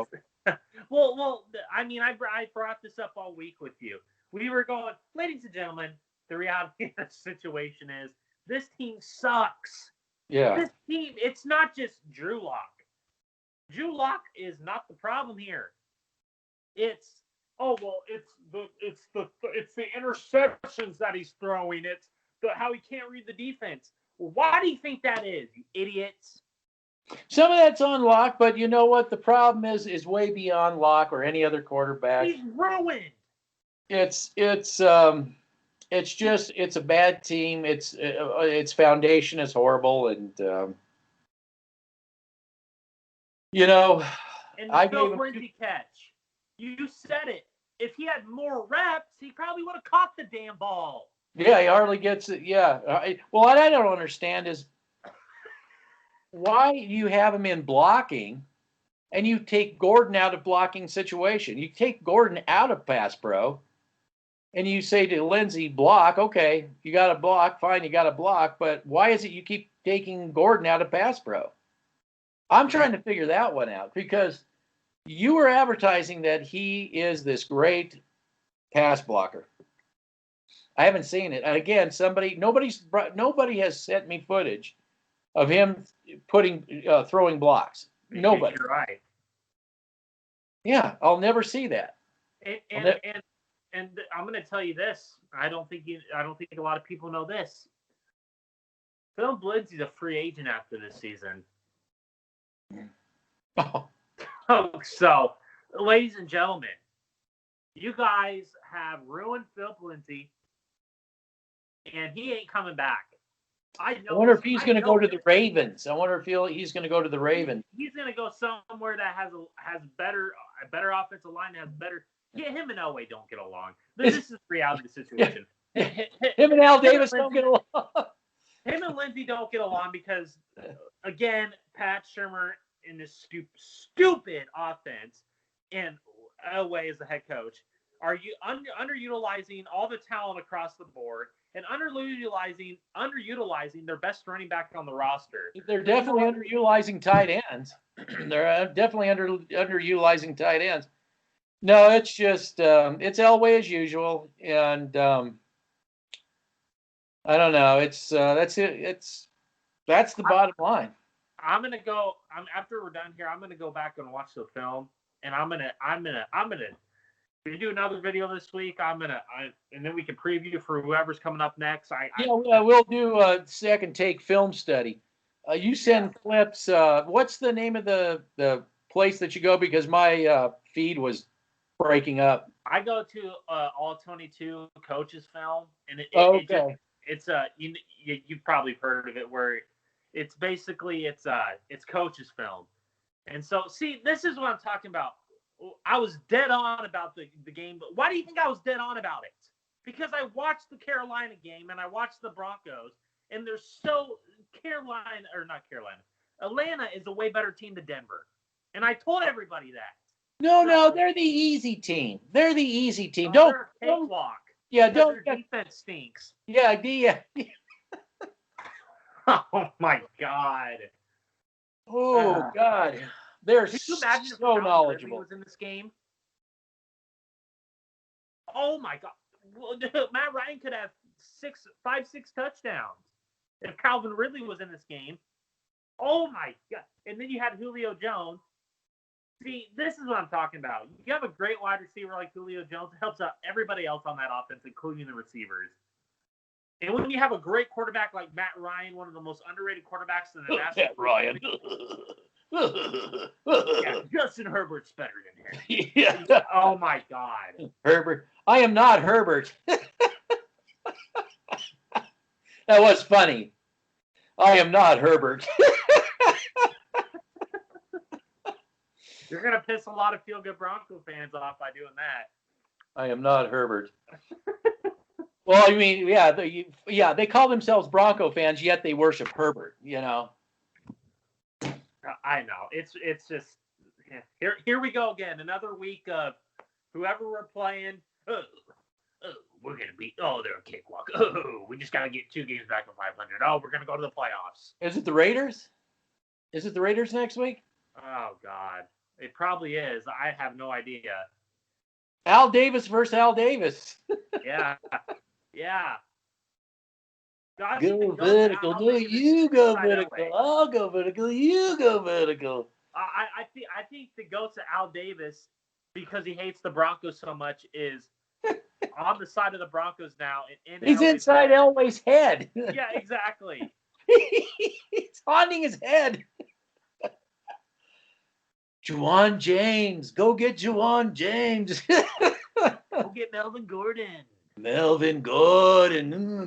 well. I mean, I brought this up all week with you. We were going, ladies and gentlemen. The reality of the situation is this team sucks. Yeah. This team. It's not just Drew Lock. Drew Lock is not the problem here. It's the interceptions that he's throwing. It's how he can't read the defense. Well, why do you think that is, you idiots? Some of that's on Locke, but you know what? The problem is way beyond Locke or any other quarterback. He's ruined. It's a bad team. Its foundation is horrible, and And I Phil gave Lindsay catch. You said it. If he had more reps, he probably would have caught the damn ball. Yeah, he hardly gets it. Yeah. What I don't understand is why you have him in blocking and you take Gordon out of blocking situation. You take Gordon out of pass pro and you say to Lindsay, block. Okay, you got to block. Fine, you got to block. But why is it you keep taking Gordon out of pass pro? I'm trying to figure that one out because you were advertising that he is this great pass blocker. I haven't seen it. And again, nobody has sent me footage of him throwing blocks. Nobody. You're right. Yeah, I'll never see that. And I'm going to tell you this. I don't think a lot of people know this. Phil Lindsay's a free agent after this season. Oh. So, ladies and gentlemen, you guys have ruined Phil Lindsay, and he ain't coming back. I wonder if he's going to go to the Ravens. I wonder if he's going to go to the Ravens. He's going to go somewhere that has a better offensive line. Him and Elway don't get along. This is the reality of the situation. Him and Al Davis don't get along. Him and Lindsay don't get along because, again, Pat Shurmur in this stupid offense, and Elway is the head coach. are you underutilizing all the talent across the board and underutilizing their best running back on the roster. They're definitely underutilizing tight ends. They're definitely underutilizing tight ends. No, it's just it's Elway as usual, and I don't know. It's that's it. That's the bottom line. I'm gonna go. After we're done here, I'm gonna go back and watch the film, and I'm gonna. We do another video this week. And then we can preview for whoever's coming up next. We'll do a second take film study. You send clips. What's the name of the place that you go? Because my feed was breaking up. I go to All 22 Coaches Film, and it's you've probably heard of it, where it's basically it's Coaches Film, and so see, this is what I'm talking about. I was dead on about the game, but why do you think I was dead on about it? Because I watched the Carolina game and I watched the Broncos, and they're so Atlanta is a way better team than Denver, and I told everybody that. No, they're the easy team. They're the easy team. Don't cakewalk. Yeah, their defense stinks. Yeah. Oh my God. Oh God. They're Could you imagine if so knowledgeable. was in this game? Oh my God. Well, Matt Ryan could have 6 touchdowns if Calvin Ridley was in this game. Oh my God. And then you had Julio Jones. See, this is what I'm talking about. You have a great wide receiver like Julio Jones. It helps out everybody else on that offense, including the receivers. And when you have a great quarterback like Matt Ryan, one of the most underrated quarterbacks in the National Ryan. Yeah, Justin Herbert's better than him. Yeah. Oh my God. Herbert. I am not Herbert. That was funny. I am not Herbert. You're going to piss a lot of feel-good Bronco fans off by doing that. I am not Herbert. Well, I mean, they call themselves Bronco fans, yet they worship Herbert, you know. I know. It's just here we go again. Another week of whoever we're playing. We're going to beat. Oh, they're a cakewalk. Oh, we just got to get 2 games back from 500. Oh, we're going to go to the playoffs. Is it the Raiders? Is it the Raiders next week? Oh, God. It probably is. I have no idea. Al Davis versus Al Davis. Yeah. Gosh, go vertical. No, you go vertical. I'll go vertical. You go vertical. I think the goat to Al Davis, because he hates the Broncos so much, is on the side of the Broncos now. He's inside Elway's head. Yeah, exactly. He's haunting his head. Juwan James. Go get Juwan James. Go get Melvin Gordon.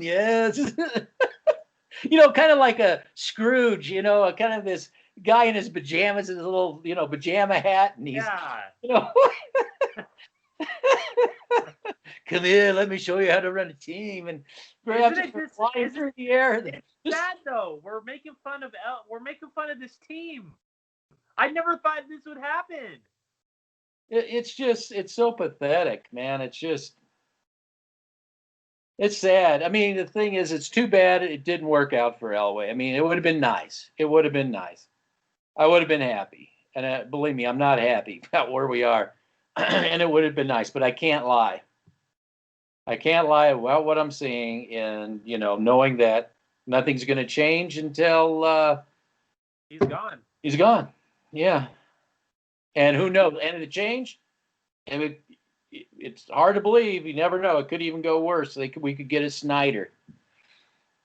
Yes. Kind of like a Scrooge, kind of this guy in his pajamas, his little, pajama hat. And he's, come here, let me show you how to run a team. And grabs it flying through the air. It's sad, though. We're making fun of this team. I never thought this would happen. It's so pathetic, man. It's sad. I mean, the thing is, it's too bad it didn't work out for Elway. I mean, it would have been nice. I would have been happy. And believe me, I'm not happy about where we are. And it would have been nice, but I can't lie. I can't lie about what I'm seeing, and knowing that nothing's going to change until he's gone. He's gone. Yeah. And who knows? And it changed. And it's hard to believe. You never know. It could even go worse. We could get a Snyder.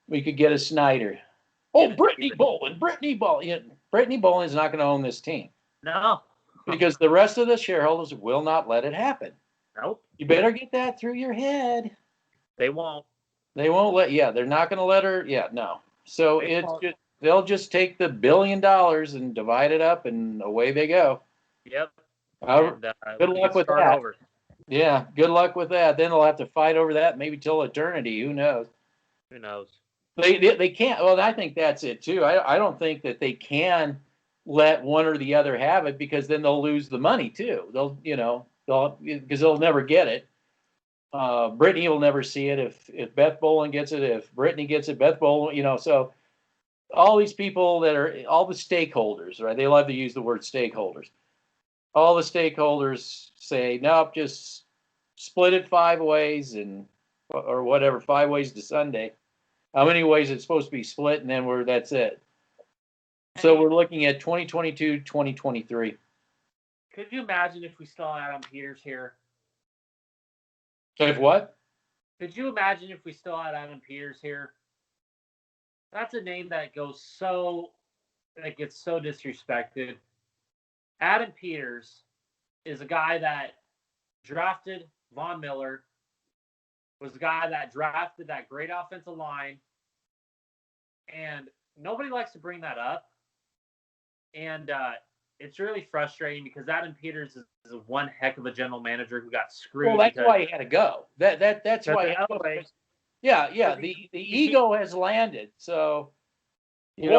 Oh, Brittany Bowlen. Brittany Bowlen is not going to own this team. No. Because the rest of the shareholders will not let it happen. Nope. You better get that through your head. They won't. They won't let. Yeah, they're not going to let her. Yeah, no. So they'll just take the $1 billion and divide it up, and away they go. Yep. Good luck with that. Over. Yeah, good luck with that. Then they'll have to fight over that maybe till eternity. Who knows? They can't. Well, I think that's it too. I don't think that they can let one or the other have it, because then they'll lose the money too. They'll because they'll never get it. Brittany will never see it if Beth Bowlen gets it. If Brittany gets it, Beth Bowlen, so all these people that are all the stakeholders, right? They love to use the word stakeholders. All the stakeholders say, nope, just split it 5 ways or whatever, 5 ways to Sunday. How many ways it's supposed to be split, and then that's it. So we're looking at 2022, 2023. Could you imagine if we still had Adam Peters here? If what? Could you imagine if we still had Adam Peters here? That's a name that gets so disrespected. Adam Peters is a guy that drafted Von Miller, was the guy that drafted that great offensive line, and nobody likes to bring that up. And it's really frustrating because Adam Peters is one heck of a general manager who got screwed. Well, that's why he had to go. That's why. Elway, yeah. The ego has landed. So, he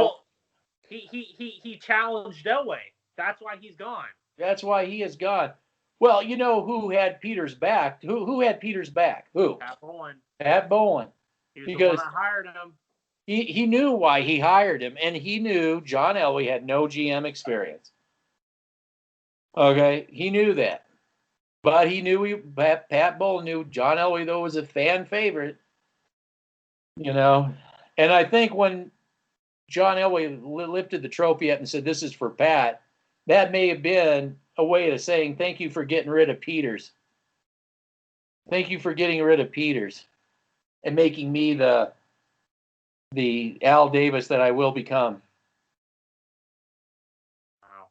challenged Elway. That's why he's gone. That's why he is gone. Well, you know who had Peters back? Who had Peters back? Who? Pat Bowlen. Pat Bowlen. He was the one that hired him. He knew why he hired him, and he knew John Elway had no GM experience. Okay, he knew that. But he knew Pat Bowlen knew John Elway, though, was a fan favorite. And I think when John Elway lifted the trophy up and said, "This is for Pat," that may have been a way of saying, "Thank you for getting rid of Peters. Thank you for getting rid of Peters and making me the Al Davis that I will become." Wow.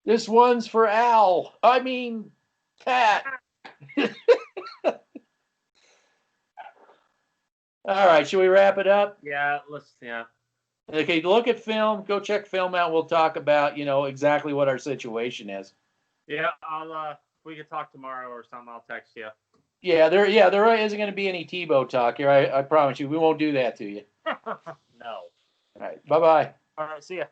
This one's for Al. I mean, Pat. All right, should we wrap it up? Yeah. Okay, look at film. Go check film out. We'll talk about, exactly what our situation is. Yeah, we can talk tomorrow or something. I'll text you. Yeah, there isn't going to be any Tebow talk here. I promise you, we won't do that to you. No. All right, bye-bye. All right, see ya.